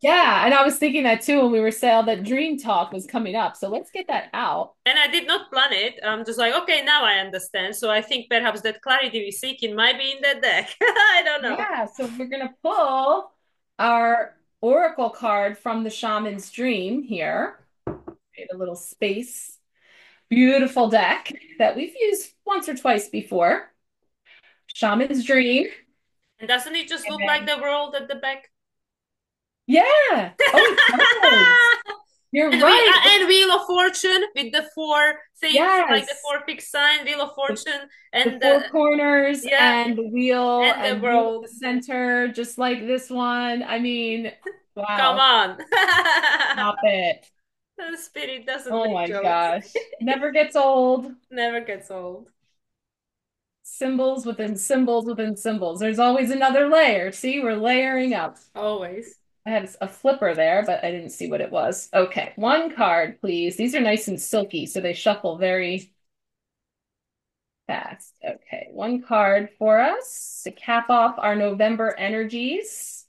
Yeah, and I was thinking that too when we were saying that Dream Talk was coming up. So let's get that out. And I did not plan it. I'm just like, okay, now I understand. So I think perhaps that clarity we seeking might be in that deck. I don't know. Yeah, so we're gonna pull our Oracle card from the Shaman's Dream here. Create a little space. Beautiful deck that we've used once or twice before. Shaman's Dream. And doesn't it just And look like then, the world at the back? yeah. Oh, it does. You're right. And Wheel of Fortune with the four things, like the Yes. four fixed sign, Wheel of The, Fortune, the and four corners yeah, and the wheel and the and wheel at world. the center, just like this one. I mean, Come wow. on. Stop it. The spirit doesn't Oh make my jokes. gosh. Never gets old. Never gets old. Symbols within symbols within symbols. There's always another layer. See, we're layering up. Always. I had a flipper there, but I didn't see what it was. Okay, one card, please. These are nice and silky, so they shuffle very fast. Okay, one card for us to cap off our November energies.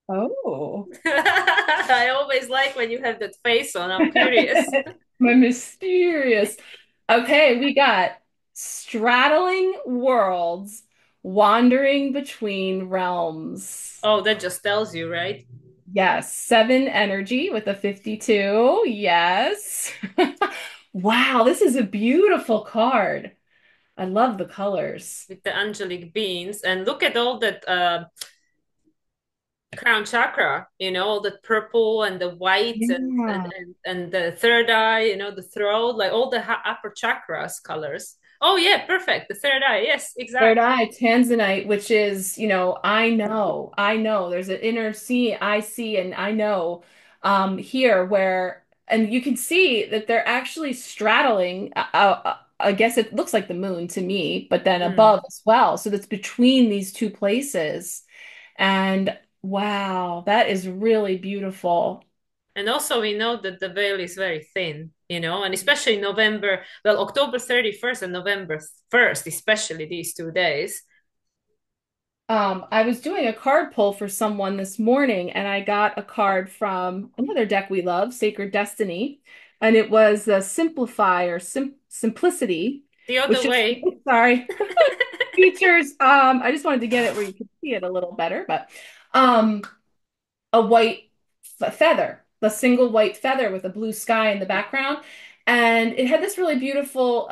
Oh, I always like when you have that face on. I'm curious. my mysterious. Okay, we got straddling worlds, wandering between realms. Oh, that just tells you, right? Yes, seven energy with a 52. Yes. Wow, this is a beautiful card. I love the colors. with the angelic beings. And look at all that crown chakra, all the purple and the white Yeah. and the third eye, the throat, like all the upper chakras colors. Oh yeah, perfect. The third eye. Yes, Third exactly. eye, tanzanite, which is, I know. There's an inner see, I see, and I know here where, and you can see that they're actually straddling. I guess it looks like the moon to me, but then Mm. above as well. So that's between these two places. And wow, that is really beautiful. And also we know that the veil is very thin, and especially November, well, October 31st and November 1st, especially these 2 days. I was doing a card pull for someone this morning, and I got a card from another deck we love, Sacred Destiny, and it was Simplify or Simplicity, The other which just way. sorry features. I just wanted to get it where you could see it a little better, but um, a white feather, the single white feather with a blue sky in the background. And it had this really beautiful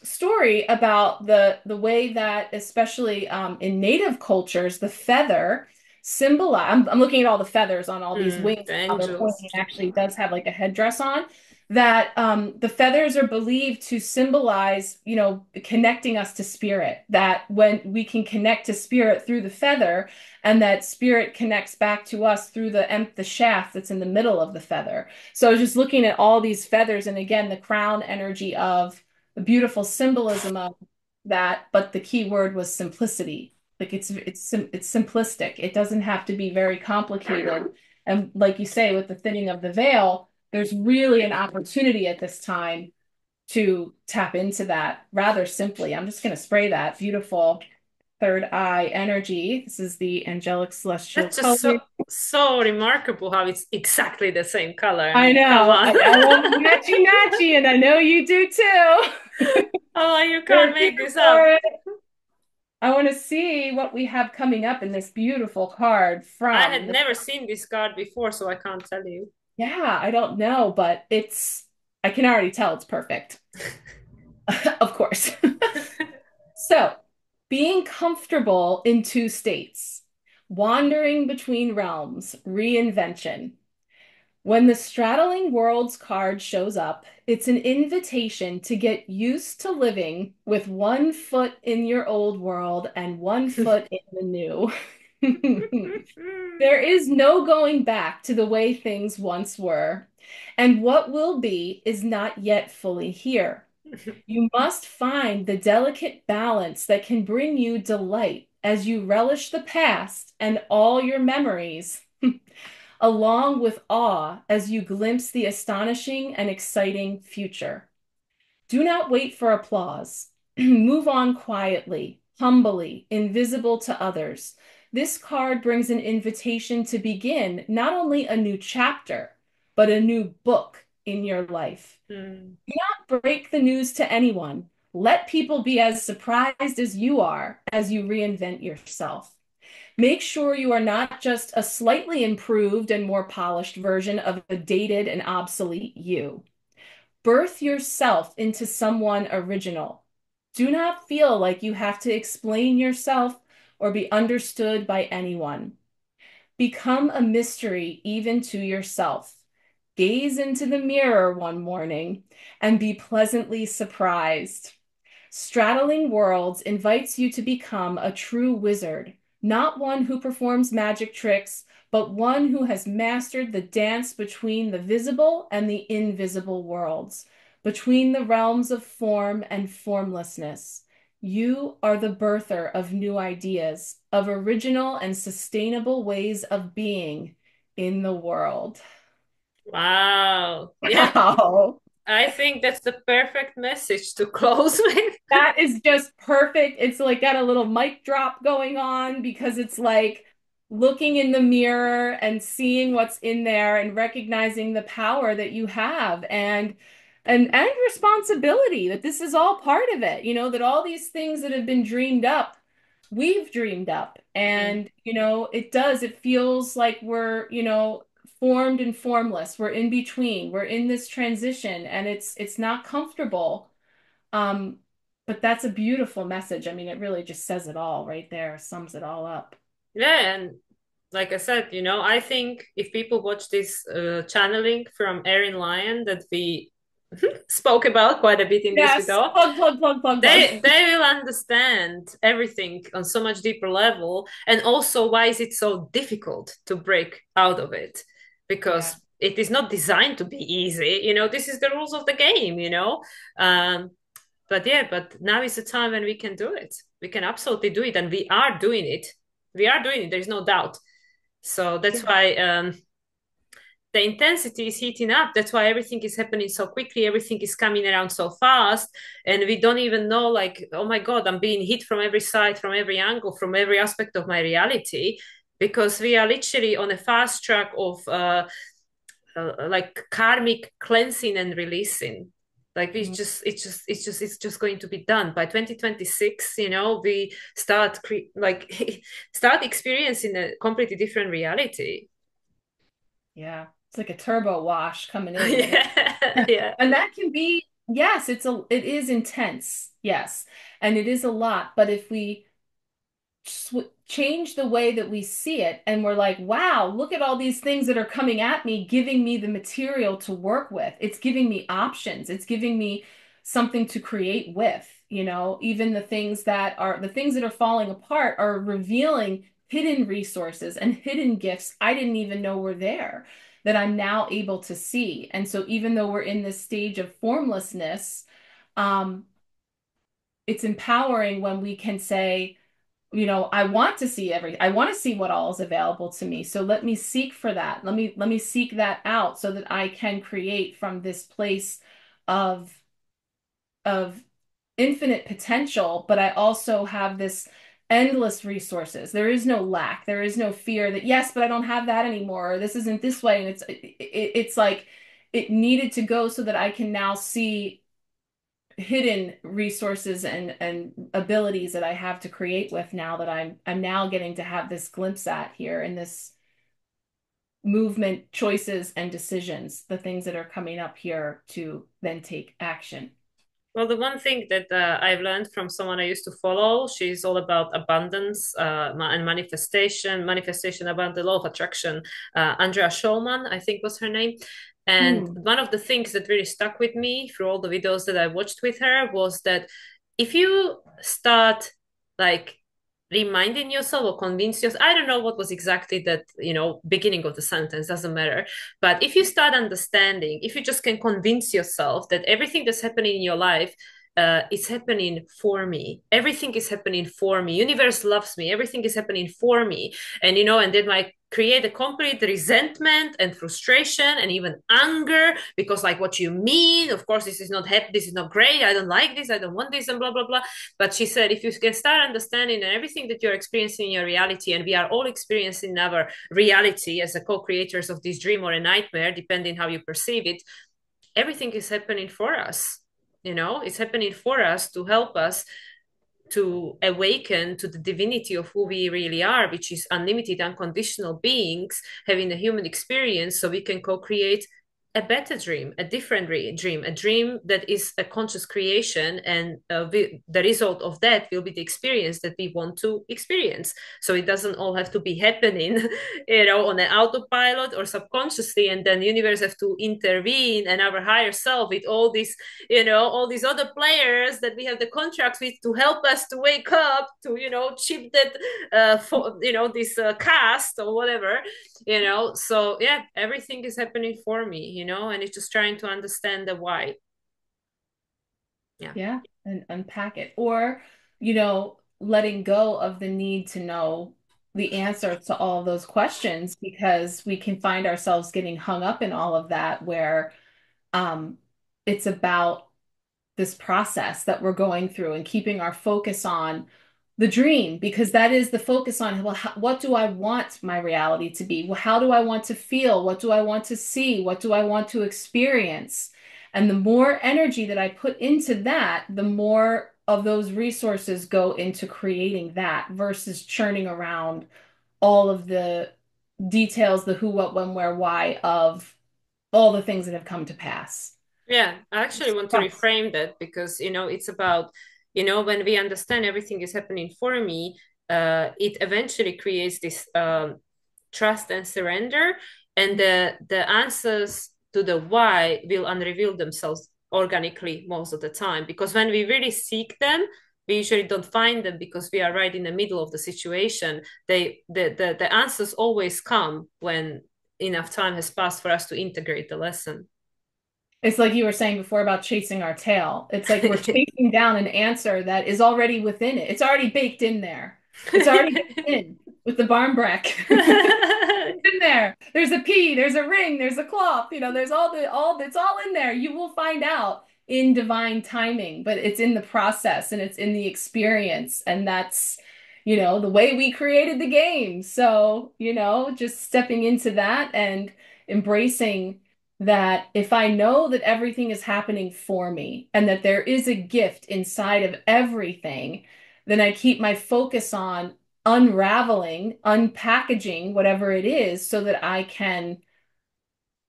story about the way that, especially in native cultures, the feather symbolize. I'm looking at all the feathers on all these The wings, how they're angels. pointing. It actually does have like a headdress on. That the feathers are believed to symbolize, connecting us to spirit. That when we can connect to spirit through the feather, and that spirit connects back to us through the shaft that's in the middle of the feather. So I was just looking at all these feathers, and again, the crown energy of the beautiful symbolism of that, but the key word was simplicity. Like it's simplistic. It doesn't have to be very complicated. And like you say, with the thinning of the veil, there's really an opportunity at this time to tap into that rather simply. I'm just going to spray that beautiful third eye energy. This is the angelic celestial That's just color. so remarkable how it's exactly the same color. I I mean, come know. on. I love matchy matchy, and I know you do too. Oh, you You're can't here make this for up. it. I want to see what we have coming up in this beautiful card I from had the. never seen this card before, so I can't tell you. Yeah, I don't know, but I can already tell it's perfect. Of course. So, being comfortable in two states, wandering between realms, reinvention. When the straddling worlds card shows up, it's an invitation to get used to living with one foot in your old world and one foot in the new. There is no going back to the way things once were, and what will be is not yet fully here. You must find the delicate balance that can bring you delight as you relish the past and all your memories, along with awe as you glimpse the astonishing and exciting future. Do not wait for applause. Move on quietly, humbly, invisible to others. This card brings an invitation to begin not only a new chapter, but a new book in your life. Hmm. Do not break the news to anyone. Let people be as surprised as you are as you reinvent yourself. Make sure you are not just a slightly improved and more polished version of a dated and obsolete you. Birth yourself into someone original. Do not feel like you have to explain yourself or be understood by anyone. Become a mystery even to yourself. Gaze into the mirror one morning and be pleasantly surprised. Straddling Worlds invites you to become a true wizard, not one who performs magic tricks, but one who has mastered the dance between the visible and the invisible worlds, between the realms of form and formlessness. You are the birther of new ideas, of original and sustainable ways of being in the world. Wow. Yeah, Wow. I think that's the perfect message to close with. That is just perfect. It's like got a little mic drop going on because it's like looking in the mirror and seeing what's in there and recognizing the power that you have and responsibility that this is all part of it. That all these things that have been dreamed up, we've dreamed up. Mm. And it feels like we're, formed and formless. We're in between. We're in this transition and it's not comfortable. Um, But that's a beautiful message. I mean, it really just says it all right there, sums it all up. Yeah, and like I said, I think if people watch this channeling from Erin Lion that we spoke about quite a bit in this Yes. video, Plug, plug, plug, plug, plug. they will understand everything on so much deeper level, and also why is it so difficult to break out of it, Yeah. because it is not designed to be easy. This is the rules of the game. um, but yeah, but now is the time when we can do it. We can absolutely do it, and we are doing it. We are doing it. There's no doubt. So that's Yeah. why the intensity is heating up. That's why everything is happening so quickly. Everything is coming around so fast, and we don't even know. Like, oh my god, I'm being hit from every side, from every angle, from every aspect of my reality, because we are literally on a fast track of like karmic cleansing and releasing. Like we Mm. just it's just going to be done by 2026. We start like start experiencing a completely different reality. Yeah. It's like a turbo wash coming in, you know. Yeah, yeah. And that can be, yes, it is intense. Yes. And it is a lot, but if we change the way that we see it and we're like, wow, look at all these things that are coming at me, giving me the material to work with. It's giving me options. It's giving me something to create with, even the things that are falling apart are revealing hidden resources and hidden gifts I didn't even know were there that I'm now able to see. And so even though we're in this stage of formlessness, um, it's empowering when we can say, I want to see what all is available to me. So let me seek for that. Let me seek that out so that I can create from this place of of infinite potential, but I also have this endless resources. There is no lack. There is no fear that, yes, but I don't have that anymore, or this isn't this way. And it's like it needed to go so that I can now see hidden resources and abilities that I have to create with now that I'm now getting to have this glimpse at here in this movement, choices and decisions, the things that are coming up here to then take action. Well, the one thing that I've learned from someone I used to follow, she's all about abundance and manifestation, abundance, law of attraction. Andrea Schulman, I think was her name. And Hmm. one of the things that really stuck with me through all the videos that I watched with her was that if you start like reminding yourself or convince yourself, I don't know what was exactly that, beginning of the sentence, doesn't matter, but if you start understanding, if you just can convince yourself that everything that's happening in your life is happening for me. Everything is happening for me. Universe loves me. Everything is happening for me. And then might create a complete resentment and frustration and even anger because like what you mean, of course, this is not happy, this is not great, I don't like this, I don't want this, and blah blah blah. But she said if you can start understanding that everything that you're experiencing in your reality, and we are all experiencing our reality as a co-creators of this dream or a nightmare, depending how you perceive it, everything is happening for us. It's happening for us to help us to awaken to the divinity of who we really are, which is unlimited, unconditional beings having a human experience, so we can co-create a better dream, a different dream, a dream that is a conscious creation, and the result of that will be the experience that we want to experience. So it doesn't all have to be happening, on an autopilot or subconsciously, and then the universe have to intervene, and our higher self with all these other players that we have the contracts with to help us to wake up to chip that this cast or whatever. So yeah, everything is happening for me, and it's just trying to understand the why. Yeah. Yeah, and unpack it. Or, letting go of the need to know the answer to all of those questions because we can find ourselves getting hung up in all of that where um it's about this process that we're going through and keeping our focus on the dream because that is the focus on, well, what do I want my reality to be? Well, how do I want to feel? What do I want to see? What do I want to experience? And the more energy that I put into that, the more of those resources go into creating that versus churning around all of the details, the who, what, when, where, why of all the things that have come to pass. Yeah, I actually want to reframe that because it's about when we understand everything is happening for me, it eventually creates this trust and surrender, and the answers to the why will unreveal themselves organically most of the time. Because when we really seek them, we usually don't find them because we are right in the middle of the situation. The answers always come when enough time has passed for us to integrate the lesson. It's like you were saying before about chasing our tail. It's like we're chasing down an answer that is already within it. It's already baked in there. It's already baked in with the barmbrack. In there. There's a P, there's a ring, there's a cloth, there's all it's all in there. You will find out in divine timing, but it's in the process and it's in the experience. And that's, the way we created the game. So, just stepping into that and embracing that if I know that everything is happening for me and that there is a gift inside of everything, then I keep my focus on unraveling, unpackaging whatever it is so that I can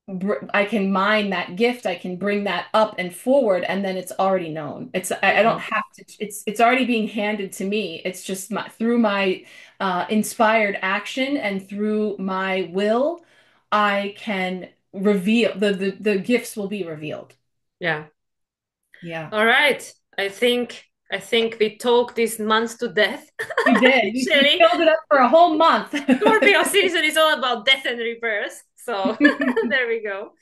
mine that gift, I can bring that up and forward, and then it's already known. I don't Yeah. have to, it's already being handed to me. It's just through my inspired action and through my will, I can reveal the gifts will be revealed. Yeah. Yeah. All right. I think we talked this month to death. We did. We Actually, filled it up for a whole month. Scorpio season is all about death and rebirth. So there we go.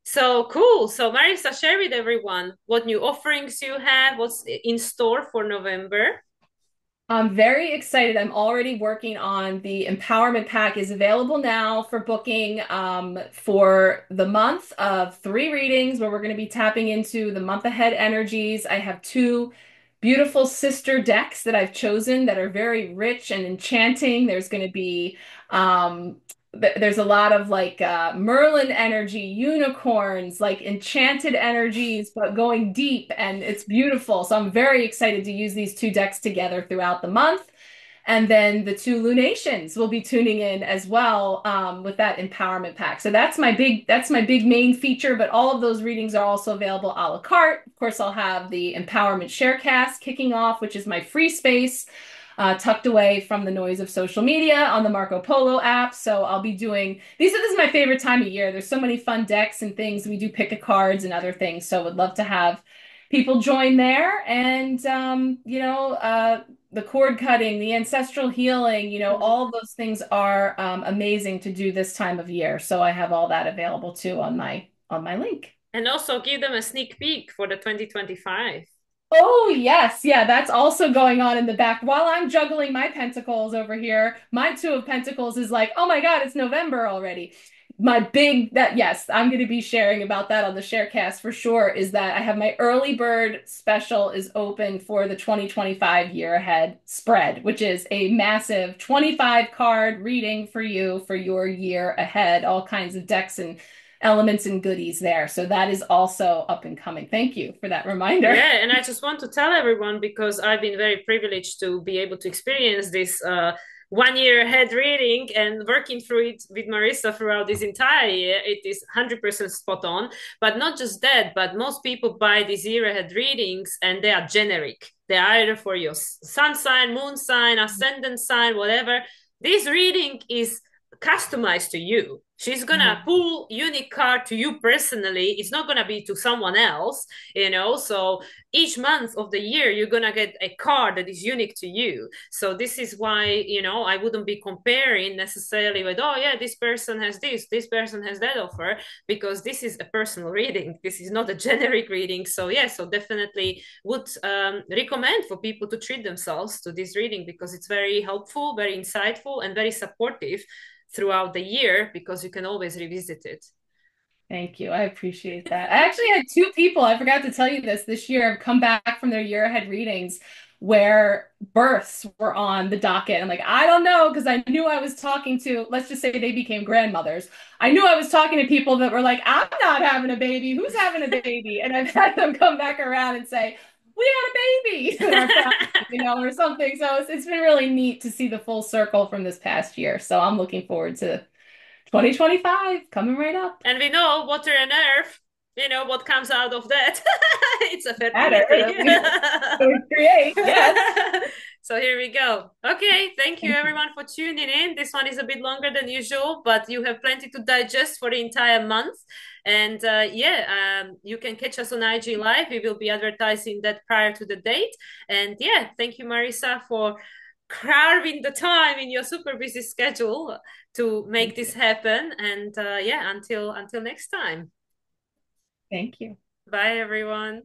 So cool. So Marissa, share with everyone what new offerings you have, what's in store for November. I'm very excited. I'm already working on the empowerment pack is available now for booking for the month of 3 readings where we're going to be tapping into the month ahead energies. I have 2 beautiful sister decks that I've chosen that are very rich and enchanting. There's going to be um, there's a lot of like Merlin energy, unicorns, like enchanted energies, but going deep, and it's beautiful. So I'm very excited to use these 2 decks together throughout the month. And then the 2 lunations will be tuning in as well with that empowerment pack. So that's my big main feature. But all of those readings are also available a la carte. Of course, I'll have the empowerment sharecast kicking off, which is my free space tucked away from the noise of social media on the Marco Polo app. So I'll be doing these. This is my favorite time of year. There's so many fun decks and things. We do pick a cards and other things. So would love to have people join there and the cord cutting, the ancestral healing, Mhm. all those things are amazing to do this time of year. So I have all that available too on my link. And also give them a sneak peek for the 2025. Oh, yes. Yeah, that's also going on in the back. While I'm juggling my pentacles over here, my 2 of Pentacles is like, oh my God, it's November already. Yes, I'm going to be sharing about that on the Sharecast for sure, is that I have my early bird special is open for the 2025 year ahead spread, which is a massive 25 card reading for you for your year ahead, all kinds of decks and elements and goodies there. So that is also up and coming. Thank you for that reminder. Yeah, and I just want to tell everyone because I've been very privileged to be able to experience this 1 year ahead reading and working through it with Marissa throughout this entire year. It is 100% spot on. But not just that, but most people buy these year ahead readings and they are generic. They're either for your sun sign, moon sign, ascendant sign, whatever. This reading is customized to you. She's gonna Mhm. pull unique card to you personally. It's not gonna be to someone else, so each month of the year you're gonna get a card that is unique to you. So this is why I wouldn't be comparing necessarily with, oh yeah, this person has this person has that offer, because this is a personal reading. This is not a generic reading. So yeah, so definitely would recommend for people to treat themselves to this reading because it's very helpful, very insightful, and very supportive throughout the year because you can always revisit it. Thank you. I appreciate that. I actually had 2 people, I forgot to tell you this year, have come back from their year ahead readings where births were on the docket. I'm like, I don't know, because I knew I was talking to, let's just say they became grandmothers. I knew I was talking to people that were like, I'm not having a baby. Who's having a baby? And I've had them come back around and say, we had a baby in our family, or something. So it's been really neat to see the full circle from this past year. So I'm looking forward to 2025 coming right up. And we know water and earth. what comes out of that? It's a Matter fertility. that we create. Yes. So here we go. Okay, thank you Thank you. everyone for tuning in. This one is a bit longer than usual, but you have plenty to digest for the entire month. And you can catch us on IG Live. We will be advertising that prior to the date. And yeah, thank you, Marissa, for carving the time in your super busy schedule to make Thank this you. happen. And until next time. Thank you. Bye, everyone.